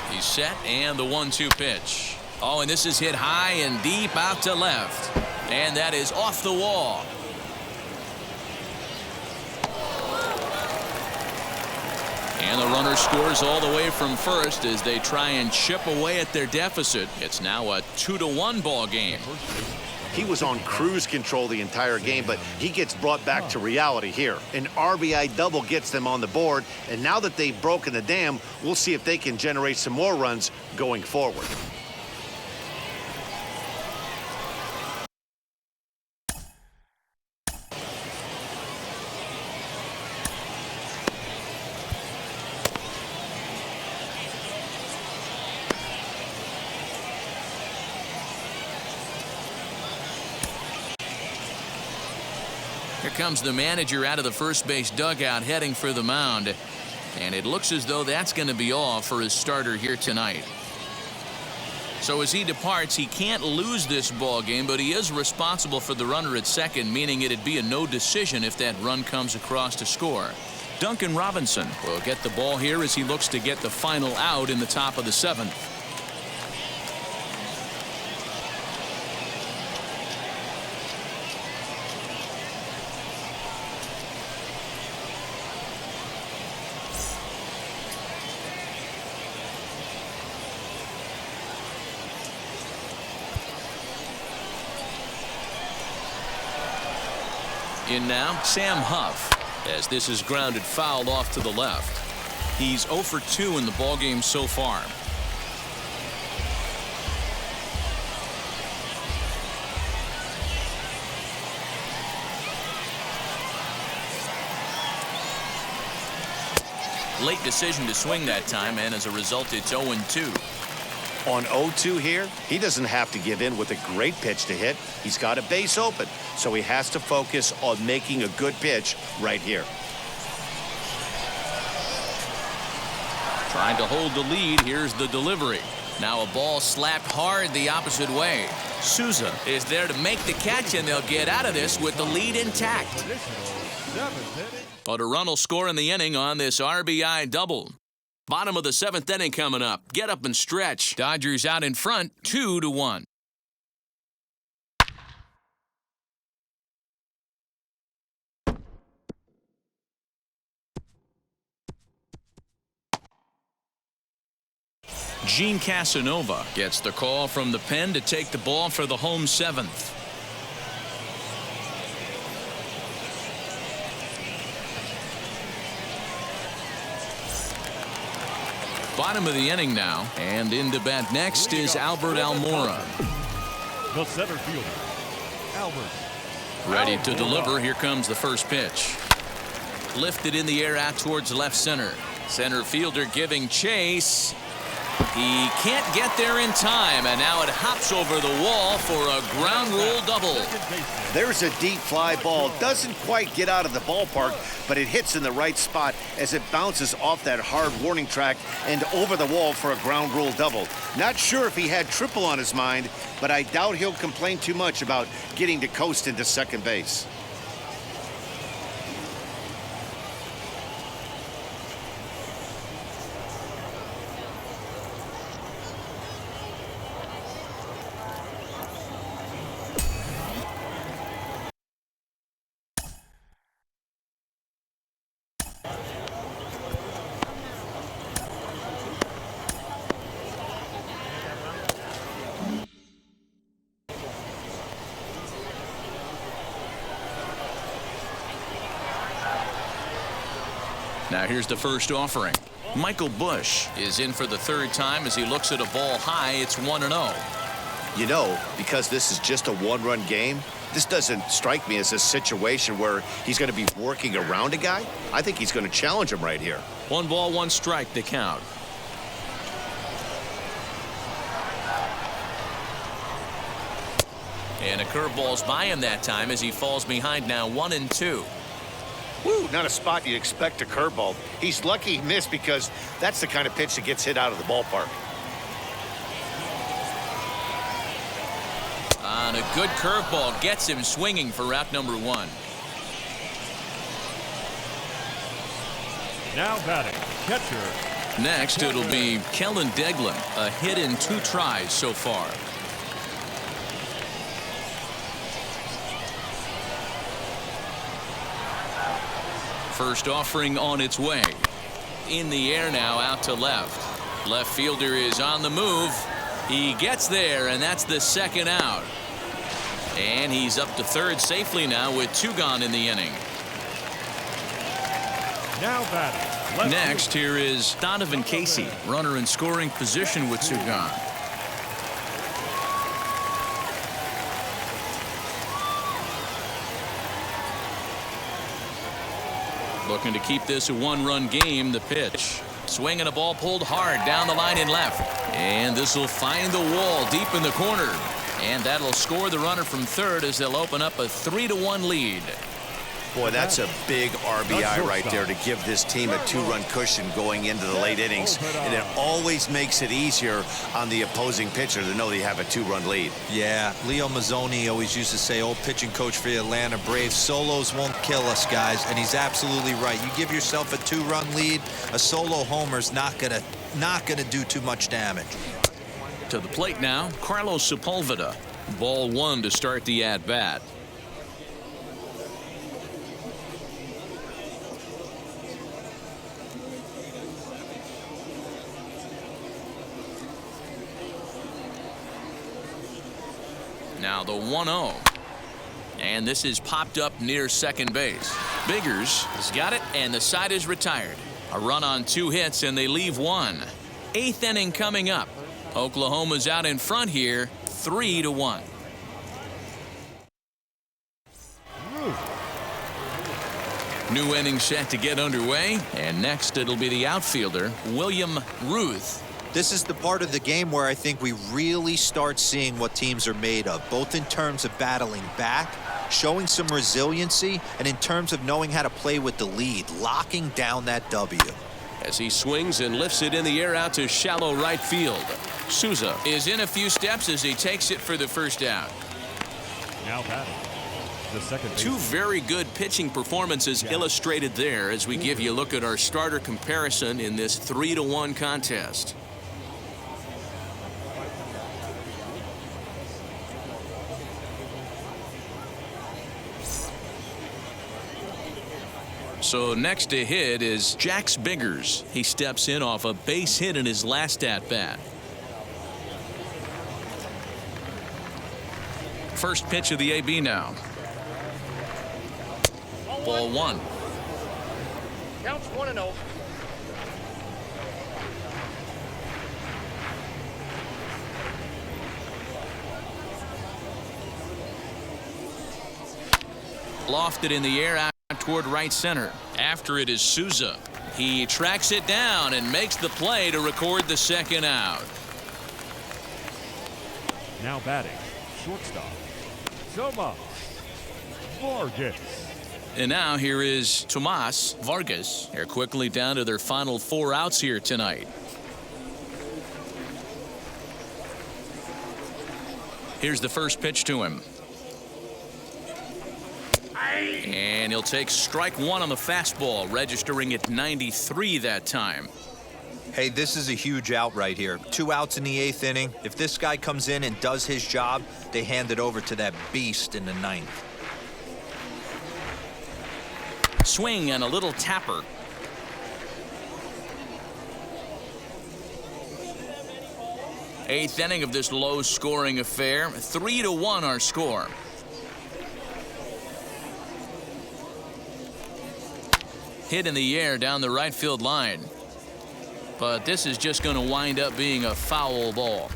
Speaker 1: He's set, and the 1-2 pitch. Oh, and this is hit high and deep out to left. And that is off the wall. And the runner scores all the way from first as they try and chip away at their deficit. It's now a 2-1 ball game.
Speaker 3: He was on cruise control the entire game, but he gets brought back to reality here. An RBI double gets them on the board, and now that they've broken the dam, we'll see if they can generate some more runs going forward.
Speaker 1: Here comes the manager out of the first base dugout heading for the mound. And it looks as though that's going to be all for his starter here tonight. So as he departs, he can't lose this ball game, but he is responsible for the runner at second, meaning it'd be a no decision if that run comes across to score. Duncan Robinson will get the ball here as he looks to get the final out in the top of the 7th. In now, Sam Huff, as this is grounded foul off to the left. He's 0 for 2 in the ballgame so far. Late decision to swing that time, and as a result, it's 0-2.
Speaker 3: On 0-2 here, he doesn't have to give in with a great pitch to hit. He's got a base open, so he has to focus on making a good pitch right here.
Speaker 1: Trying to hold the lead. Here's the delivery. Now a ball slapped hard the opposite way. Souza is there to make the catch, and they'll get out of this with the lead intact. But a run will score in the inning on this RBI double. Bottom of the 7th inning coming up. Get up and stretch. Dodgers out in front, 2-1. Gene Casanova gets the call from the pen to take the ball for the home 7th. Bottom of the inning now, and into bat next is Albert Almora.
Speaker 2: The center fielder, Albert.
Speaker 1: Ready to deliver. Here comes the first pitch. Lifted in the air out towards left center. Center fielder giving chase. He can't get there in time, and now it hops over the wall for a ground rule double.
Speaker 3: There's a deep fly ball. Doesn't quite get out of the ballpark, but it hits in the right spot as it bounces off that hard warning track and over the wall for a ground rule double. Not sure if he had triple on his mind, but I doubt he'll complain too much about getting to coast into second base.
Speaker 1: Now here's the first offering. Michael Bush is in for the 3rd time as he looks at a ball high. It's 1-0.
Speaker 3: You know, because this is just a one-run game, this doesn't strike me as a situation where he's going to be working around a guy. I think he's going to challenge him right here.
Speaker 1: 1 ball, 1 strike, the count. And a curveball's by him that time as he falls behind now 1-2.
Speaker 3: Woo, not a spot you'd expect a curveball. He's lucky he missed because that's the kind of pitch that gets hit out of the ballpark.
Speaker 1: On a good curveball gets him swinging for out number 1.
Speaker 2: Now batting, catcher.
Speaker 1: Next, it'll be Kellen Deglin, a hit in 2 tries so far. First offering on its way. In the air now, out to left. Left fielder is on the move. He gets there, and that's the 2nd out. And he's up to 3rd safely now with 2 gone in the inning.
Speaker 2: Now batting.
Speaker 1: Next, here is Donovan Casey, runner in scoring position with 2 gone. Looking to keep this a 1-run game. The pitch. Swinging a ball pulled hard down the line in left. And this will find the wall deep in the corner. And that'll score the runner from 3rd as they'll open up a 3-1 lead.
Speaker 3: Boy, that's a big RBI right there to give this team a 2-run cushion going into the late innings. And it always makes it easier on the opposing pitcher to know they have a 2-run lead.
Speaker 4: Yeah, Leo Mazzoni always used to say, old pitching coach for the Atlanta Braves, solos won't kill us, guys. And he's absolutely right. You give yourself a 2-run lead, a solo homer's not gonna do too much damage.
Speaker 1: To the plate now, Carlos Sepulveda. Ball 1 to start the at-bat. Now the 1-0. And this is popped up near second base. Biggers has got it, and the side is retired. A run on 2 hits, and they leave 1. 8th inning coming up. Oklahoma's out in front here, 3-1. New inning set to get underway, and next it'll be the outfielder, William Ruth.
Speaker 4: This is the part of the game where I think we really start seeing what teams are made of, both in terms of battling back, showing some resiliency, and in terms of knowing how to play with the lead, locking down that W.
Speaker 1: As he swings and lifts it in the air out to shallow right field. Souza is in a few steps as he takes it for the first out.
Speaker 2: Now batting, the second baseman.
Speaker 1: 2 very good pitching performances illustrated there as we give you a look at our starter comparison in this 3-1 contest. So next to hit is Jax Biggers. He steps in off a base hit in his last at-bat. First pitch of the AB now. Ball 1.
Speaker 5: Counts 1-0.
Speaker 1: Lofted in the air out toward right center. After it is Souza. He tracks it down and makes the play to record the second out.
Speaker 2: Now batting, shortstop, Tomas Vargas.
Speaker 1: And now here is Tomas Vargas. They're quickly down to their final 4 outs here tonight. Here's the first pitch to him. And he'll take strike 1 on the fastball, registering at 93 that time.
Speaker 4: Hey, this is a huge out right here. 2 outs in the 8th inning. If this guy comes in and does his job, they hand it over to that beast in the 9th.
Speaker 1: Swing and a little tapper. Eighth inning of this low-scoring affair. 3-1 our score. Hit in the air down the right field line. But this is just going to wind up being a foul ball.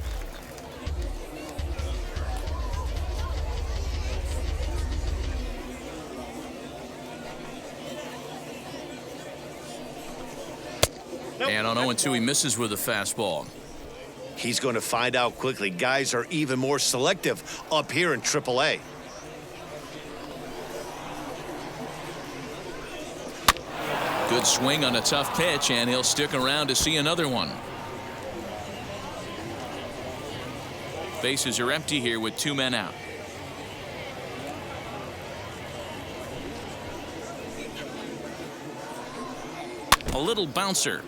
Speaker 1: And on 0-2, he misses with a fastball.
Speaker 3: He's going to find out quickly. Guys are even more selective up here in AAA.
Speaker 1: Good swing on a tough pitch, and he'll stick around to see another one. Bases are empty here with 2 men out. A little bouncer.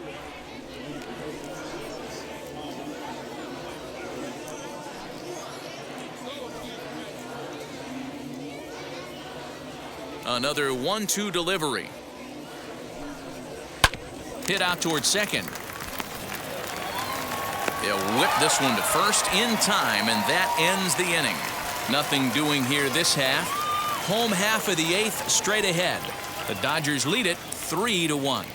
Speaker 1: Another 1-2 delivery. Hit out towards second. They'll whip this one to first in time, and that ends the inning. Nothing doing here this half. Home half of the 8th straight ahead. The Dodgers lead it 3-1.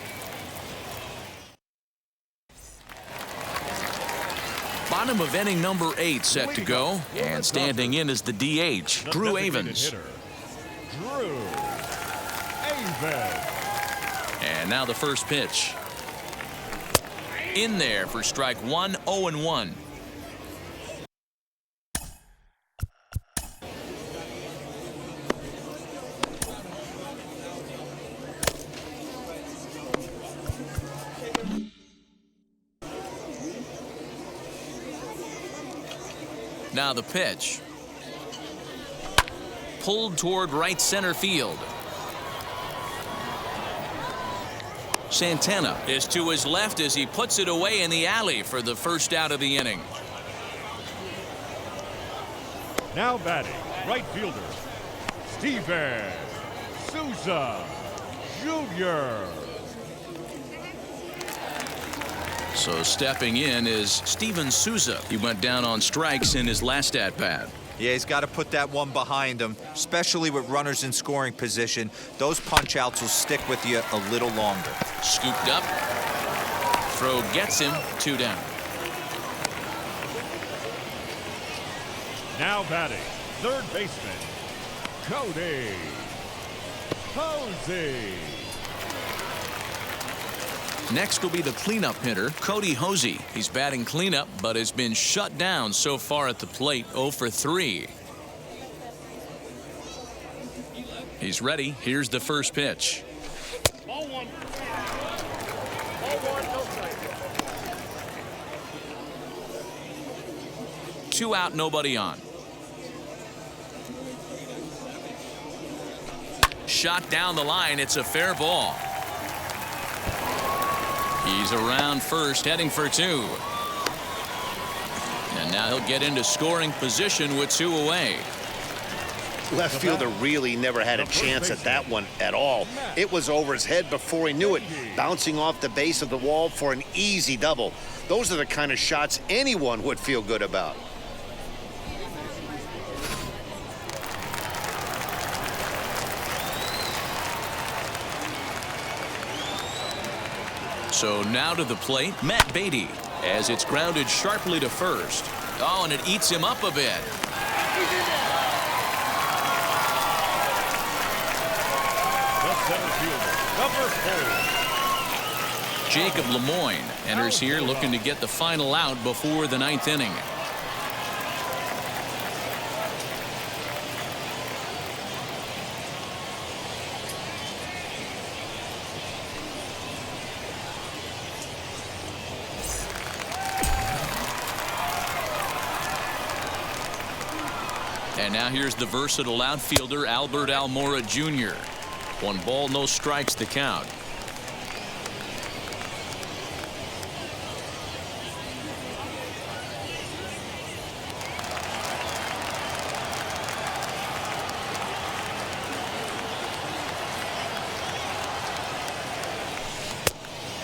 Speaker 1: Bottom of inning number 8 set to go, and standing in is the DH, Drew Avens.
Speaker 2: Drew Avens.
Speaker 1: And now the first pitch. In there for strike 1, 0-1. Now the pitch. Pulled toward right center field. Santana is to his left as he puts it away in the alley for the first out of the inning.
Speaker 2: Now batting, right fielder, Steven Souza Jr.
Speaker 1: So stepping in is Steven Souza. He went down on strikes in his last at-bat.
Speaker 4: Yeah, he's got to put that one behind him, especially with runners in scoring position. Those punch-outs will stick with you a little longer.
Speaker 1: Scooped up. Throw gets him. 2 down.
Speaker 2: Now batting, third baseman, Cody Posey.
Speaker 1: Next will be the cleanup hitter, Cody Posey. He's batting cleanup, but has been shut down so far at the plate, 0 for 3. He's ready. Here's the first pitch.
Speaker 5: Ball 1. Ball 1, no strike.
Speaker 1: 2 out, nobody on. Shot down the line. It's a fair ball. He's around first, heading for 2. And now he'll get into scoring position with 2 away.
Speaker 3: Left fielder really never had a chance at that one at all. It was over his head before he knew it, bouncing off the base of the wall for an easy double. Those are the kind of shots anyone would feel good about.
Speaker 1: So now to the plate, Matt Beatty, as it's grounded sharply to first. Oh, and it eats him up a bit.
Speaker 2: The center fielder, number 4.
Speaker 1: Jacob Lemoyne enters here looking to get the final out before the 9th inning. And now here's the versatile outfielder, Albert Almora Jr. 1 ball, no strikes to count.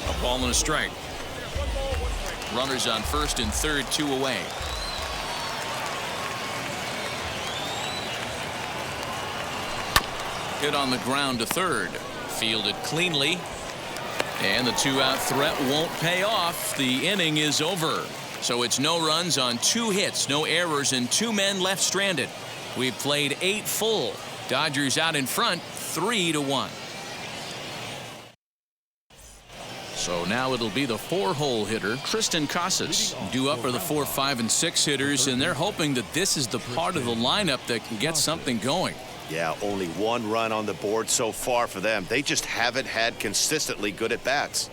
Speaker 1: A ball and a strike. Runners on first and third, 2 away. Hit on the ground to third. Fielded cleanly. And the 2-out threat won't pay off. The inning is over. So it's no runs on 2 hits, no errors, and 2 men left stranded. We've played 8 full. Dodgers out in front, 3-1. So now it'll be the 4-hole hitter, Tristan Casas. Due up are the 4, 5, and 6 hitters, and they're hoping that this is the part of the lineup that can get something going.
Speaker 3: Yeah, only 1 run on the board so far for them. They just haven't had consistently good at-bats.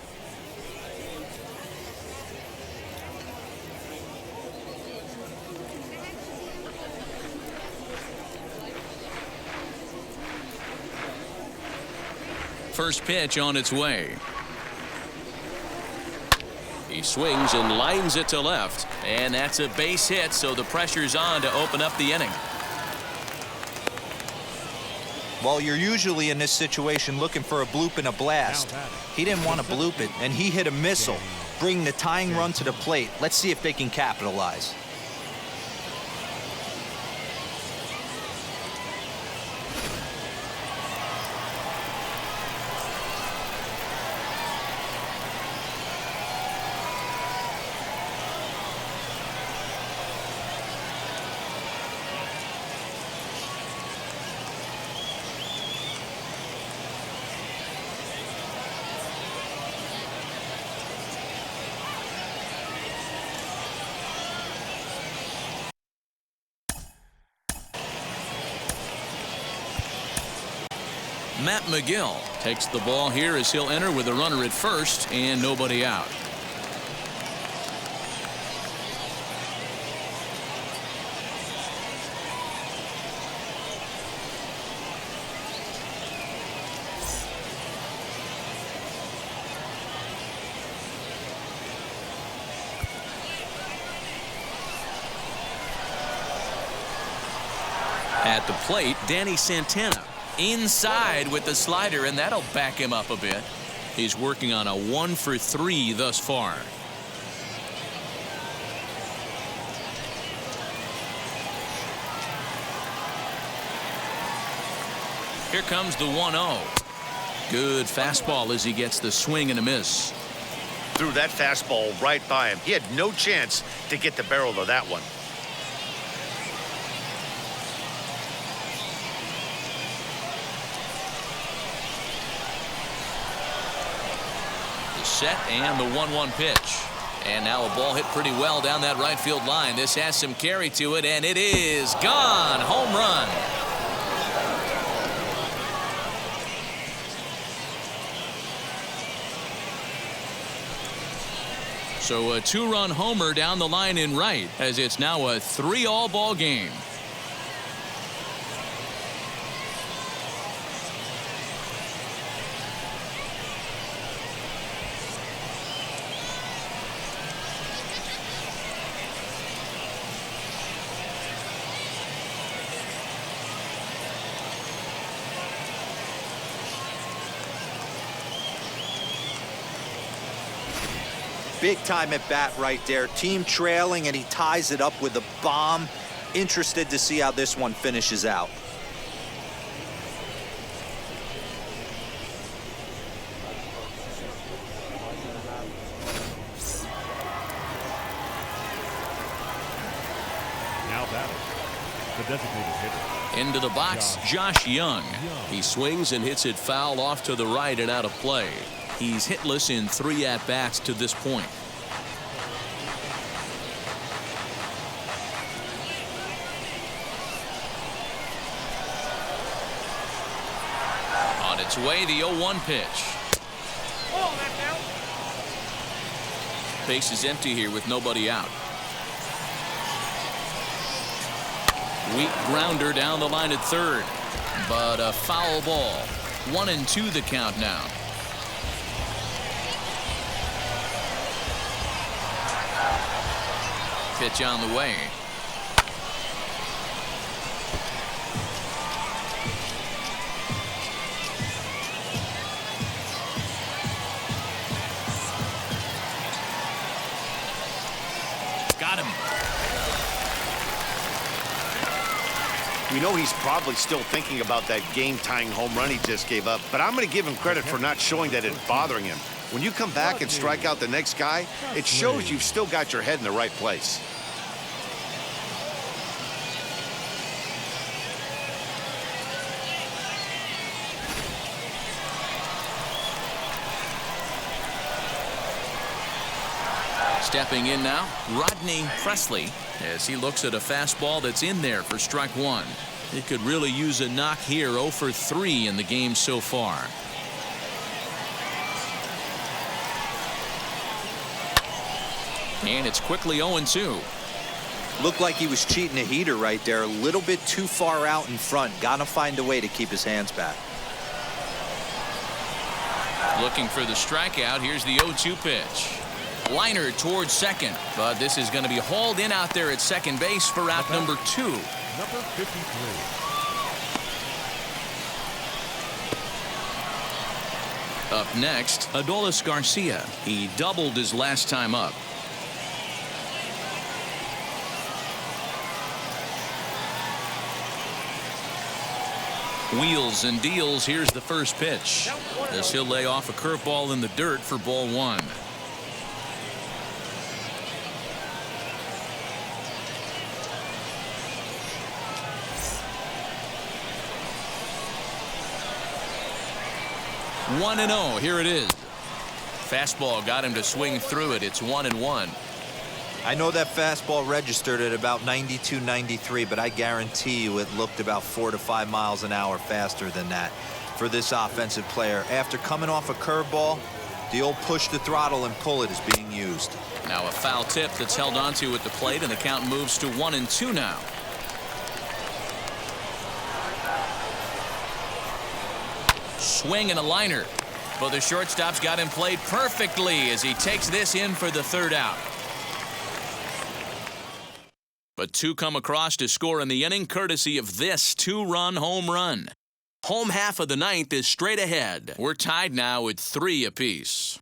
Speaker 1: First pitch on its way. He swings and lines it to left. And that's a base hit, so the pressure's on to open up the inning.
Speaker 4: Well, you're usually in this situation looking for a bloop and a blast. He didn't want to bloop it, and he hit a missile, bringing the tying run to the plate. Let's see if they can capitalize.
Speaker 1: Matt McGill takes the ball here as he'll enter with a runner at first and nobody out. At the plate, Danny Santana. Inside with the slider, and that'll back him up a bit. He's working on a 1 for 3 thus far. Here comes the 1-0. Good fastball as he gets the swing and a miss.
Speaker 3: Threw that fastball right by him. He had no chance to get the barrel of that one.
Speaker 1: The set and the 1-1 pitch. And now a ball hit pretty well down that right field line. This has some carry to it, and it is gone. Home run. So a 2-run homer down the line in right, as it's now a 3-all ball game.
Speaker 4: Big time at bat right there. Team trailing, and he ties it up with a bomb. Interested to see how this one finishes out.
Speaker 2: Now batting, the designated hitter.
Speaker 1: Into the box, Josh Young. He swings and hits it foul off to the right and out of play. He's hitless in 3 at-bats to this point. On its way, the 0-1 pitch. Base is empty here with nobody out. Weak grounder down the line at third, but a foul ball. 1-2 the count now. Pitch on the way. Got him.
Speaker 3: We know he's probably still thinking about that game-tying home run he just gave up, but I'm going to give him credit for not showing that it's bothering him. When you come back and strike out the next guy, it shows you've still got your head in the right place.
Speaker 1: Stepping in now, Rodney Presley, as he looks at a fastball that's in there for strike 1. It could really use a knock here. 0 for 3 in the game so far. And it's quickly 0-2.
Speaker 4: Looked like he was cheating a heater right there. A little bit too far out in front. Gotta find a way to keep his hands back.
Speaker 1: Looking for the strikeout. Here's the 0-2 pitch. Liner towards second, but this is going to be hauled in out there at second base for out number 2.
Speaker 2: Number 53.
Speaker 1: Up next, Adolis Garcia. He doubled his last time up. Wheels and deals. Here's the first pitch. This he'll lay off a curveball in the dirt for ball 1. One and 0. Here it is. Fastball got him to swing through it. It's 1-1.
Speaker 4: I know that fastball registered at about 92, 93, but I guarantee you it looked about 4 to 5 miles an hour faster than that for this offensive player. After coming off a curveball, the old push the throttle and pull it is being used.
Speaker 1: Now a foul tip that's held onto at the plate, and the count moves to 1-2 now. Swing and a liner, but the shortstop's got him played perfectly as he takes this in for the 3rd out. But 2 come across to score in the inning, courtesy of this 2-run home run. Home half of the 9th is straight ahead. We're tied now at 3 apiece.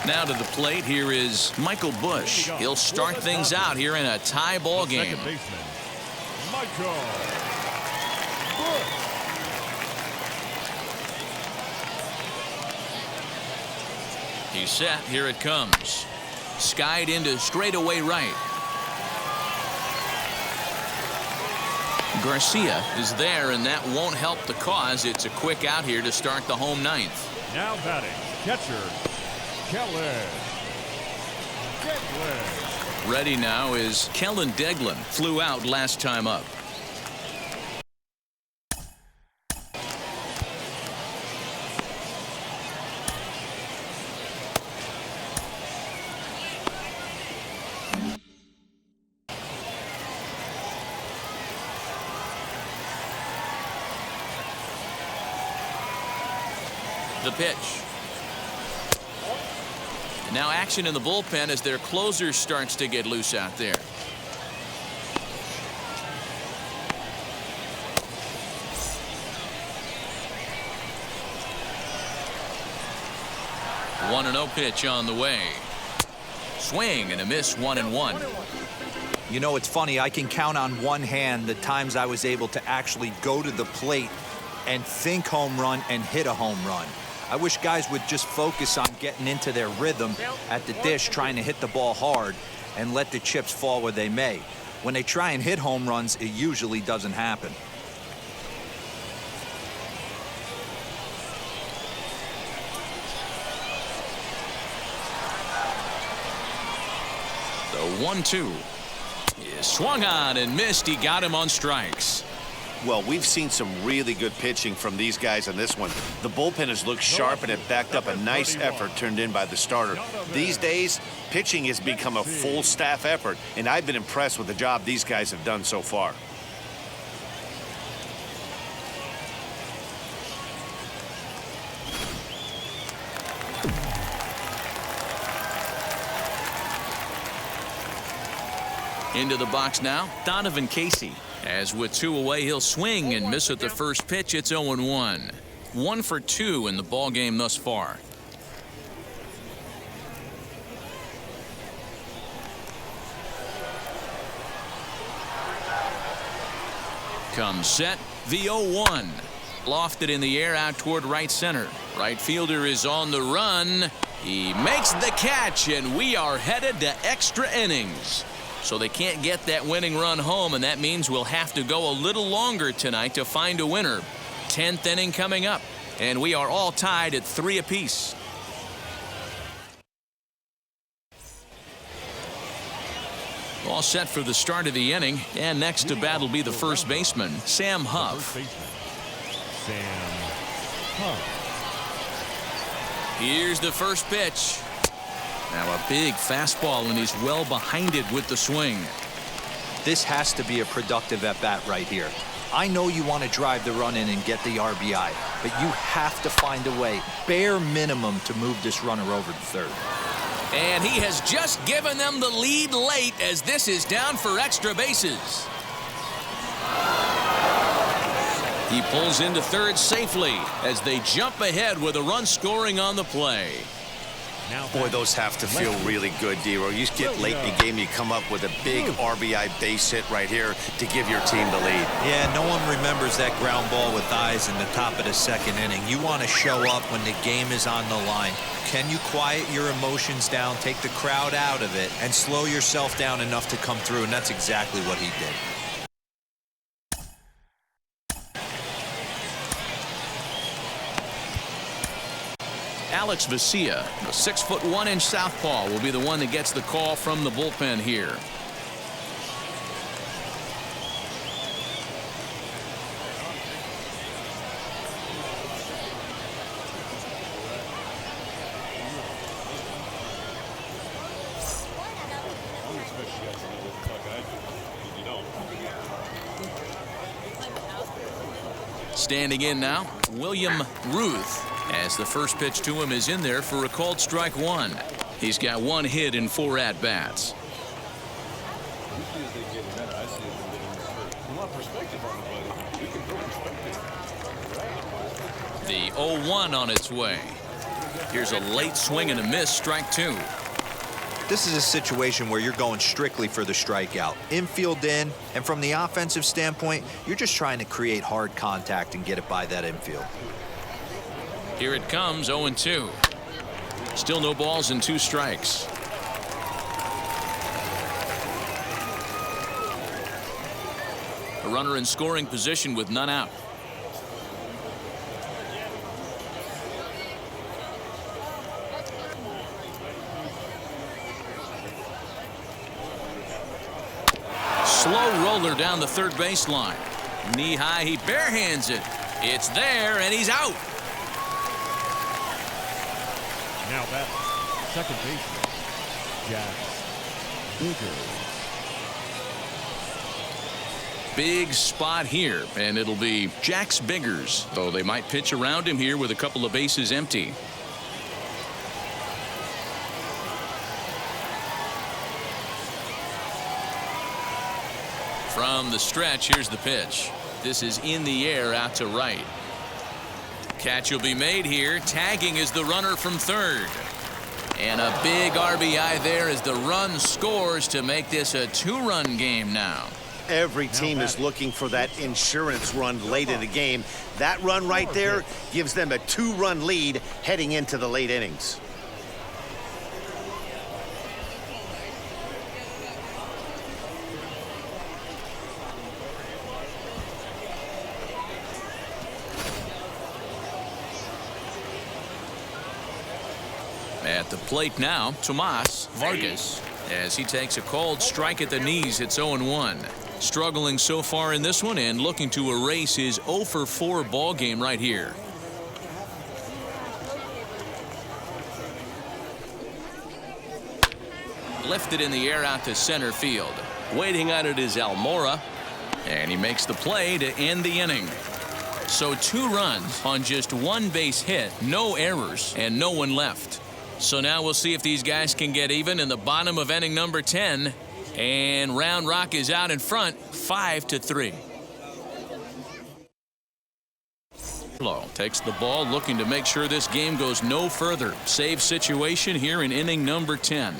Speaker 1: Now to the plate, here is Michael Busch. He'll start things out here in a tie ball game.
Speaker 2: Second baseman, Michael Bush.
Speaker 1: He's set. Here it comes. Skied into straightaway right. Garcia is there, and that won't help the cause. It's a quick out here to start the home ninth.
Speaker 2: Now batting, catcher, Kellen Deglin.
Speaker 1: Ready now is Kellen Deglin. Flew out last time up. The pitch. And now action in the bullpen as their closer starts to get loose out there. One and 0 pitch on the way. Swing and a miss, 1-1.
Speaker 4: You know, it's funny. I can count on one hand the times I was able to actually go to the plate and think home run and hit a home run. I wish guys would just focus on getting into their rhythm at the dish, trying to hit the ball hard and let the chips fall where they may. When they try and hit home runs, it usually doesn't happen.
Speaker 1: The 1-2 is swung on and missed. He got him on strikes.
Speaker 3: Well, we've seen some really good pitching from these guys in this one. The bullpen has looked sharp, and it backed up a nice effort turned in by the starter. These days, pitching has become a full staff effort, and I've been impressed with the job these guys have done so far.
Speaker 1: Into the box now, Donovan Casey. As with 2 away, he'll swing and miss at the first pitch. It's 0-1. 1 for 2 in the ball game thus far. Comes set. The 0-1. Lofted in the air out toward right center. Right fielder is on the run. He makes the catch, and we are headed to extra innings. So they can't get that winning run home, and that means we'll have to go a little longer tonight to find a winner. 10th inning coming up, and we are all tied at 3 apiece. All set for the start of the inning, and next to bat will be the first baseman, Sam Huff.
Speaker 2: Sam Huff.
Speaker 1: Here's the first pitch. Now a big fastball, and he's well behind it with the swing.
Speaker 4: This has to be a productive at-bat right here. I know you want to drive the run in and get the RBI, but you have to find a way, bare minimum, to move this runner over to third.
Speaker 1: And he has just given them the lead late as this is down for extra bases. He pulls into third safely as they jump ahead with a run scoring on the play.
Speaker 3: Boy, those have to feel really good, Dero. You get late in the game, you come up with a big RBI base hit right here to give your team the lead.
Speaker 4: Yeah, no one remembers that ground ball with eyes in the top of the second inning. You want to show up when the game is on the line. Can you quiet your emotions down, take the crowd out of it, and slow yourself down enough to come through? And that's exactly what he did.
Speaker 1: Alex Vesia, the 6'1" southpaw, will be the one that gets the call from the bullpen here. Standing in now, William Ruth, as the first pitch to him is in there for a called strike 1. He's got 1 hit in 4 at-bats. The 0-1 on its way. Here's a late swing and a miss, strike 2.
Speaker 4: This is a situation where you're going strictly for the strikeout. Infield in, and from the offensive standpoint, you're just trying to create hard contact and get it by that infield.
Speaker 1: Here it comes, 0-2. Still no balls and 2 strikes. A runner in scoring position with none out. Slow roller down the third baseline. Knee high, he barehands it. It's there, and he's out.
Speaker 2: Now that second baseman, Jack Biggers.
Speaker 1: Big spot here, and it'll be Jax Biggers, though they might pitch around him here with a couple of bases empty. From the stretch, here's the pitch. This is in the air out to right. Catch will be made here. Tagging is the runner from third. And a big RBI there as the run scores to make this a 2-run game now.
Speaker 3: Every team is looking for that insurance run late in the game. That run right there gives them a 2-run lead heading into the late innings.
Speaker 1: At the plate now, Tomas Vargas, as he takes a cold strike at the knees. It's 0-1. Struggling so far in this one and looking to erase his 0-for-4 ball game right here. Lifted in the air out to center field. Waiting on it is Almora, and he makes the play to end the inning. So 2 runs on just 1 base hit, no errors, and no one left. So now we'll see if these guys can get even in the bottom of inning number 10. And Round Rock is out in front, 5-3. Low takes the ball, looking to make sure this game goes no further. Save situation here in inning number 10.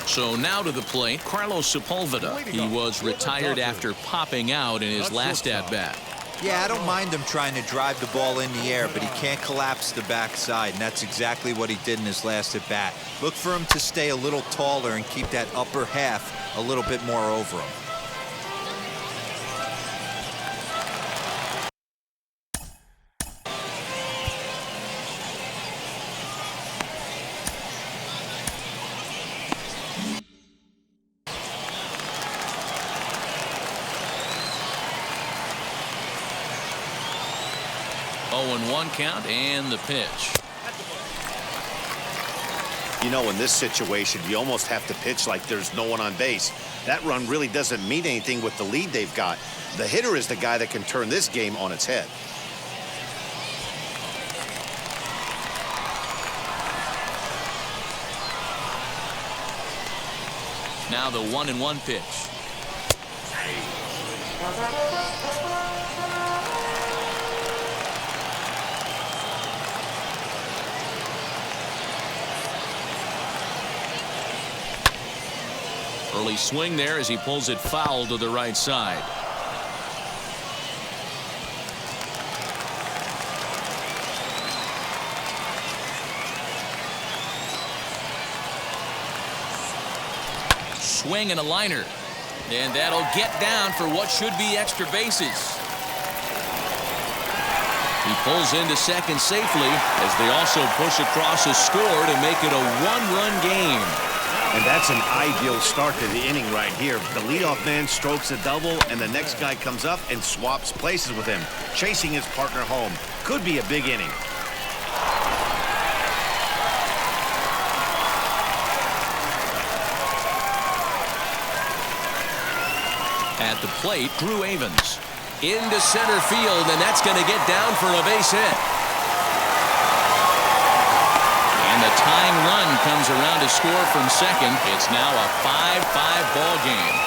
Speaker 1: So now to the plate, Carlos Sepulveda. He was retired after popping out in his last at-bat.
Speaker 4: Yeah, I don't mind him trying to drive the ball in the air, but he can't collapse the backside, and that's exactly what he did in his last at-bat. Look for him to stay a little taller and keep that upper half a little bit more over him.
Speaker 1: One count and the pitch.
Speaker 3: You know, in this situation, you almost have to pitch like there's no one on base. That run really doesn't mean anything with the lead they've got. The hitter is the guy that can turn this game on its head.
Speaker 1: Now the 1-1 pitch. Early swing there as he pulls it foul to the right side. Swing and a liner. And that'll get down for what should be extra bases. He pulls into second safely as they also push across a score to make it a 1-run game.
Speaker 3: And that's an ideal start to the inning right here. The leadoff man strokes a double, and the next guy comes up and swaps places with him, chasing his partner home. Could be a big inning.
Speaker 1: At the plate, Drew Avens. Into center field, and that's going to get down for a base hit. And the tying run comes around to score from second. It's now a 5-5 ball game.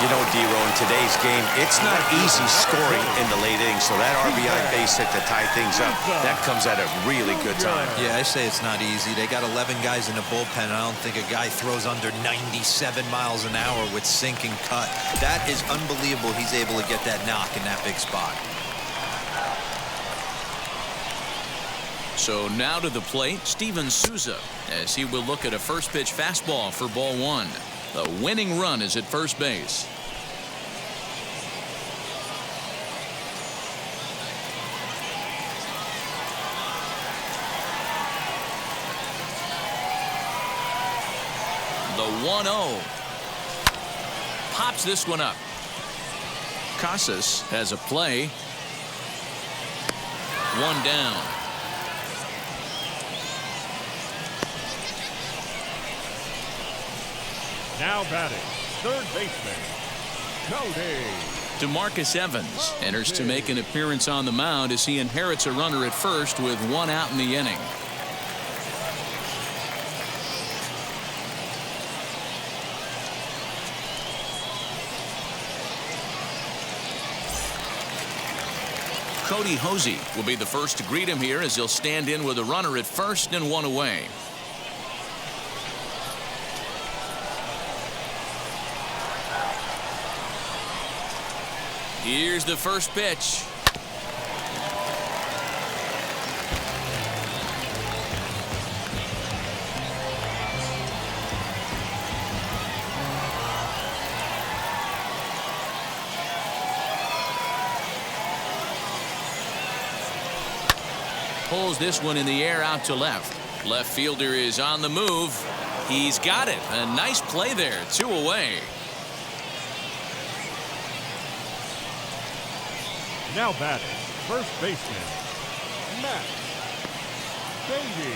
Speaker 3: You know, Dero, in today's game, it's not easy scoring in the late innings, so that RBI base hit to tie things up, that comes at a really good time.
Speaker 4: Yeah, I say it's not easy. They got 11 guys in the bullpen, and I don't think a guy throws under 97 miles an hour with sink and cut. That is unbelievable he's able to get that knock in that big spot.
Speaker 1: So now to the plate, Steven Souza, as he will look at a first pitch fastball for ball one. The winning run is at first base. The 1-0. Pops this one up. Casas has a play. One down.
Speaker 2: Now batting, third baseman, Cody.
Speaker 1: DeMarcus Evans enters to make an appearance on the mound as he inherits a runner at first with one out in the inning. Cody Hosey will be the first to greet him here as he'll stand in with a runner at first and one away. Here's the first pitch. Pulls this one in the air out to left. Left fielder is on the move. He's got it. A nice play there. Two away.
Speaker 2: Now batting, first baseman, Matt Beatty.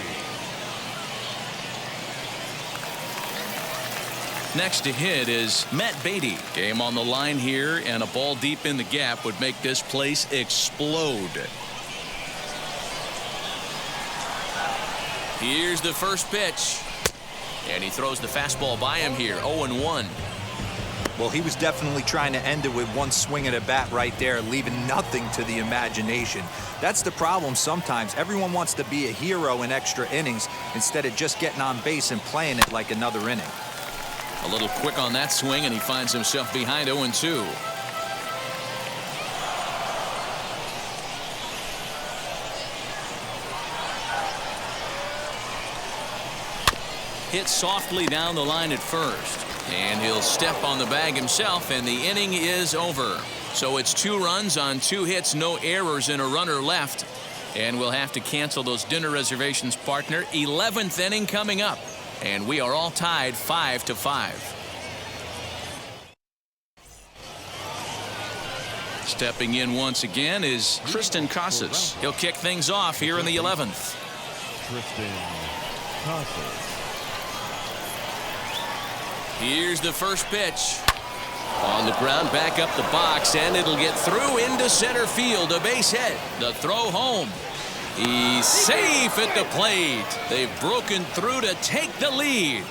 Speaker 1: Next to hit is Matt Beatty. Game on the line here, and a ball deep in the gap would make this place explode. Here's the first pitch. And he throws the fastball by him here. 0-1.
Speaker 4: Well, he was definitely trying to end it with one swing at a bat right there, leaving nothing to the imagination. That's the problem sometimes. Everyone wants to be a hero in extra innings instead of just getting on base and playing it like another inning.
Speaker 1: A little quick on that swing, and he finds himself behind 0-2. Hit softly down the line at first. And he'll step on the bag himself, and the inning is over. So it's 2 runs on 2 hits, no errors, and a runner left. And we'll have to cancel those dinner reservations, partner. 11th inning coming up. And we are all tied 5-5. Stepping in once again is Tristan Casas. He'll kick things off here in the 11th.
Speaker 2: Tristan Casas.
Speaker 1: Here's the first pitch. On the ground, back up the box, and it'll get through into center field. A base hit. The throw home. He's safe at the plate. They've broken through to take the lead.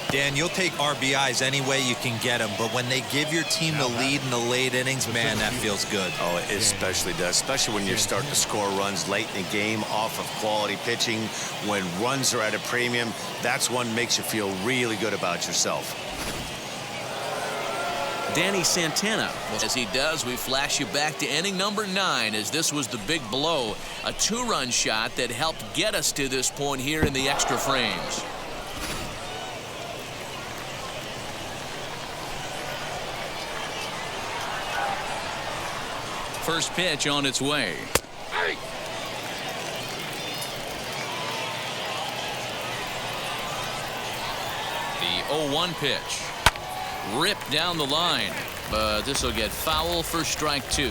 Speaker 4: Dan, you'll take RBIs any way you can get them, but when they give your team the lead in the late innings, man, that feels good.
Speaker 3: Oh, it especially does, especially when you're starting to score runs late in the game off of quality pitching. When runs are at a premium, that's one makes you feel really good about yourself.
Speaker 1: Danny Santana. As he does, we flash you back to inning number 9 as this was the big blow. A 2-run shot that helped get us to this point here in the extra frames. First pitch on its way. The 0-1 pitch. Ripped down the line, but this will get foul for strike 2.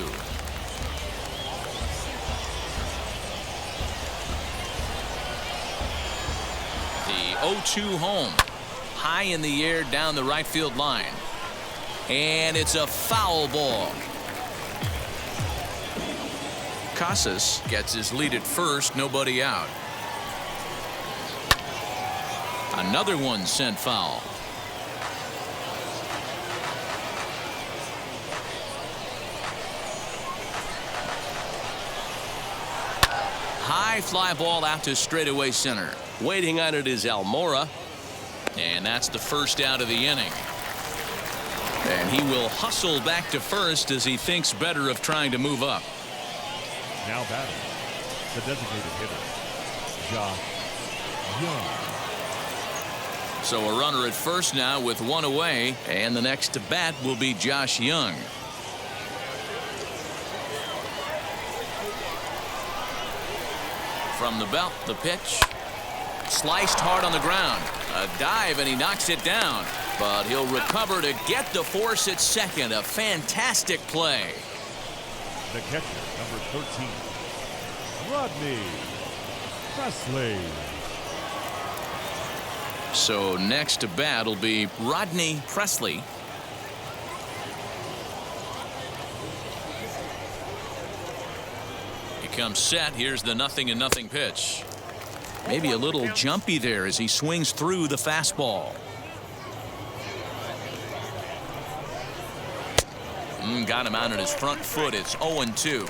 Speaker 1: The 0-2 home. High in the air down the right field line. And it's a foul ball. Casas gets his lead at first, nobody out. Another one sent foul. high fly ball out to straightaway center.
Speaker 7: Waiting on it is Almora.
Speaker 1: And that's the first out of the inning. And he will hustle back to first as he thinks better of trying to move up.
Speaker 2: Now batting, the designated hitter, Josh Young.
Speaker 1: So a runner at first now with one away, and the next to bat will be Josh Young. From the belt, the pitch. Sliced hard on the ground. A dive, and he knocks it down. But he'll recover to get the force at second. A fantastic play.
Speaker 2: The catcher, number 13, Rodney Presley.
Speaker 1: So next to bat will be Rodney Presley. He comes set. Here's the 0-0 pitch. Maybe a little jumpy there as he swings through the fastball. Got him out on his front foot. It's 0-2.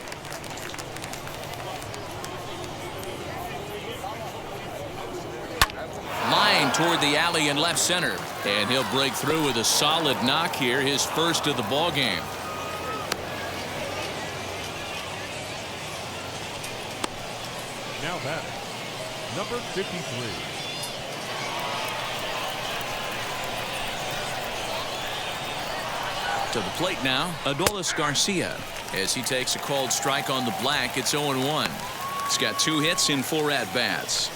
Speaker 1: Line toward the alley in left center. And he'll break through with a solid knock here, his first of the ball game.
Speaker 2: Now batting, number 53.
Speaker 1: To the plate now, Adolis Garcia. As he takes a called strike on the black, it's 0-1. He's got 2 hits in 4 at-bats.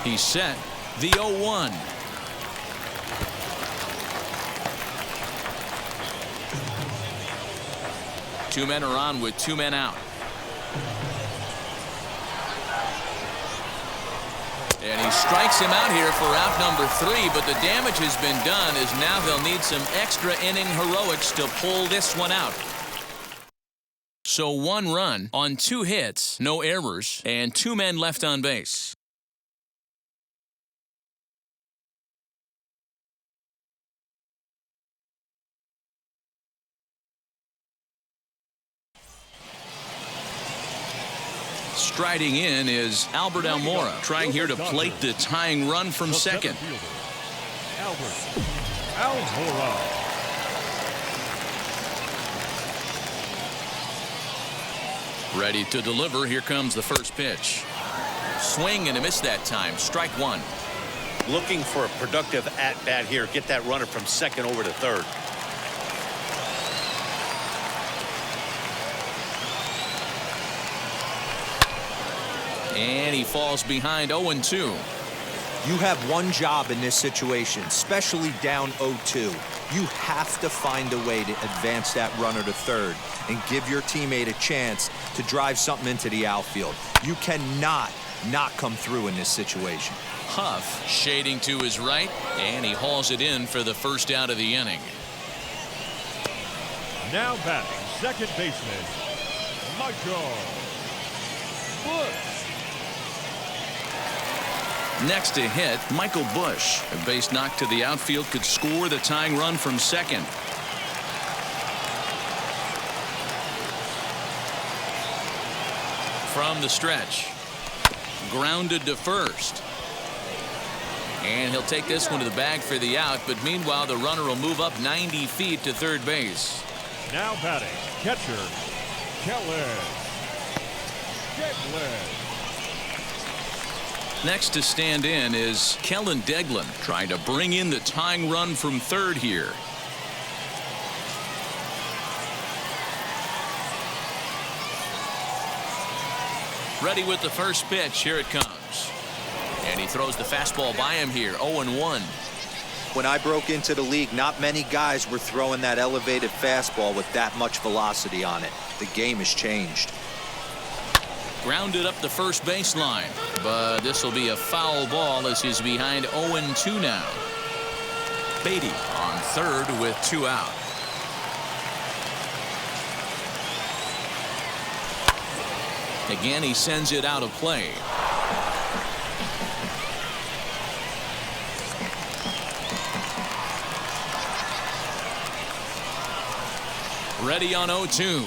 Speaker 1: He's set. The 0-1. Two men are on with 2 men out. And he strikes him out here for out number 3, but the damage has been done as now they'll need some extra inning heroics to pull this one out. So 1 run on 2 hits, no errors, and 2 men left on base. Striding in is Albert Almora, trying here to plate the tying run from second.
Speaker 2: Albert Almora.
Speaker 1: Ready to deliver. Here comes the first pitch. Swing and a miss that time. Strike 1.
Speaker 3: Looking for a productive at-bat here. Get that runner from second over to third.
Speaker 1: And he falls behind 0-2.
Speaker 4: You have one job in this situation, especially down 0-2. You have to find a way to advance that runner to third and give your teammate a chance to drive something into the outfield. You cannot not come through in this situation.
Speaker 1: Huff shading to his right, and he hauls it in for the first out of the inning.
Speaker 2: Now batting, second baseman, Michael Bush.
Speaker 1: Next to hit, Michael Bush. A base knock to the outfield could score the tying run from second. From the stretch. Grounded to first. And he'll take this one to the bag for the out, but meanwhile the runner will move up 90 feet to third base.
Speaker 2: Now batting, catcher, Kelly.
Speaker 1: Next to stand in is Kellen Deglin, trying to bring in the tying run from third here. Ready with the first pitch. Here it comes. And he throws the fastball by him here. 0-1.
Speaker 4: When I broke into the league, not many guys were throwing that elevated fastball with that much velocity on it. The game has changed.
Speaker 1: Grounded up the first baseline, but this will be a foul ball as he's behind 0-2 now. Beatty on third with 2 out. Again, he sends it out of play. Ready on 0-2.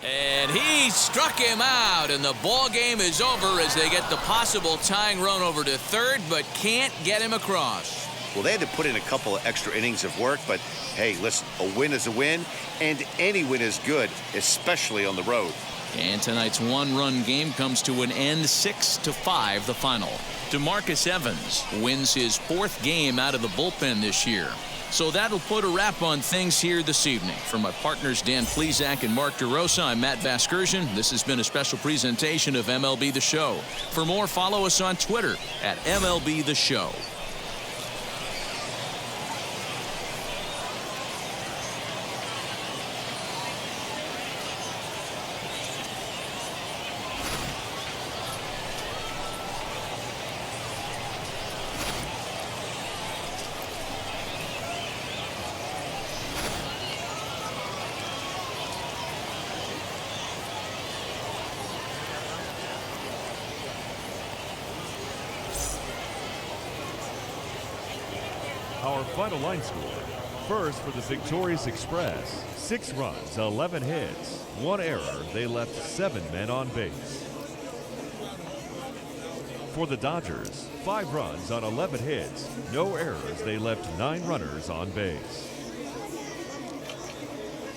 Speaker 1: And he struck him out, and the ball game is over as they get the possible tying run over to third, but can't get him across.
Speaker 3: Well, they had to put in a couple of extra innings of work, but hey, listen, a win is a win, and any win is good, especially on the road.
Speaker 1: And tonight's one-run game comes to an end, 6-5 the final. DeMarcus Evans wins his 4th game out of the bullpen this year. So that'll put a wrap on things here this evening. For my partners Dan Plesac and Mark DeRosa, I'm Matt Vasgersian. This has been a special presentation of MLB The Show. For more, follow us on Twitter at MLB The Show.
Speaker 2: Our final line score. First for the victorious Express, 6 runs, 11 hits, 1 error. They left 7 men on base. For the Dodgers, 5 runs on 11 hits, no errors. They left 9 runners on base.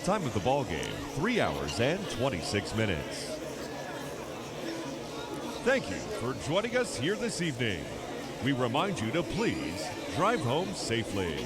Speaker 2: Time of the ball game, 3 hours and 26 minutes. Thank you for joining us here this evening. We remind you to please drive home safely.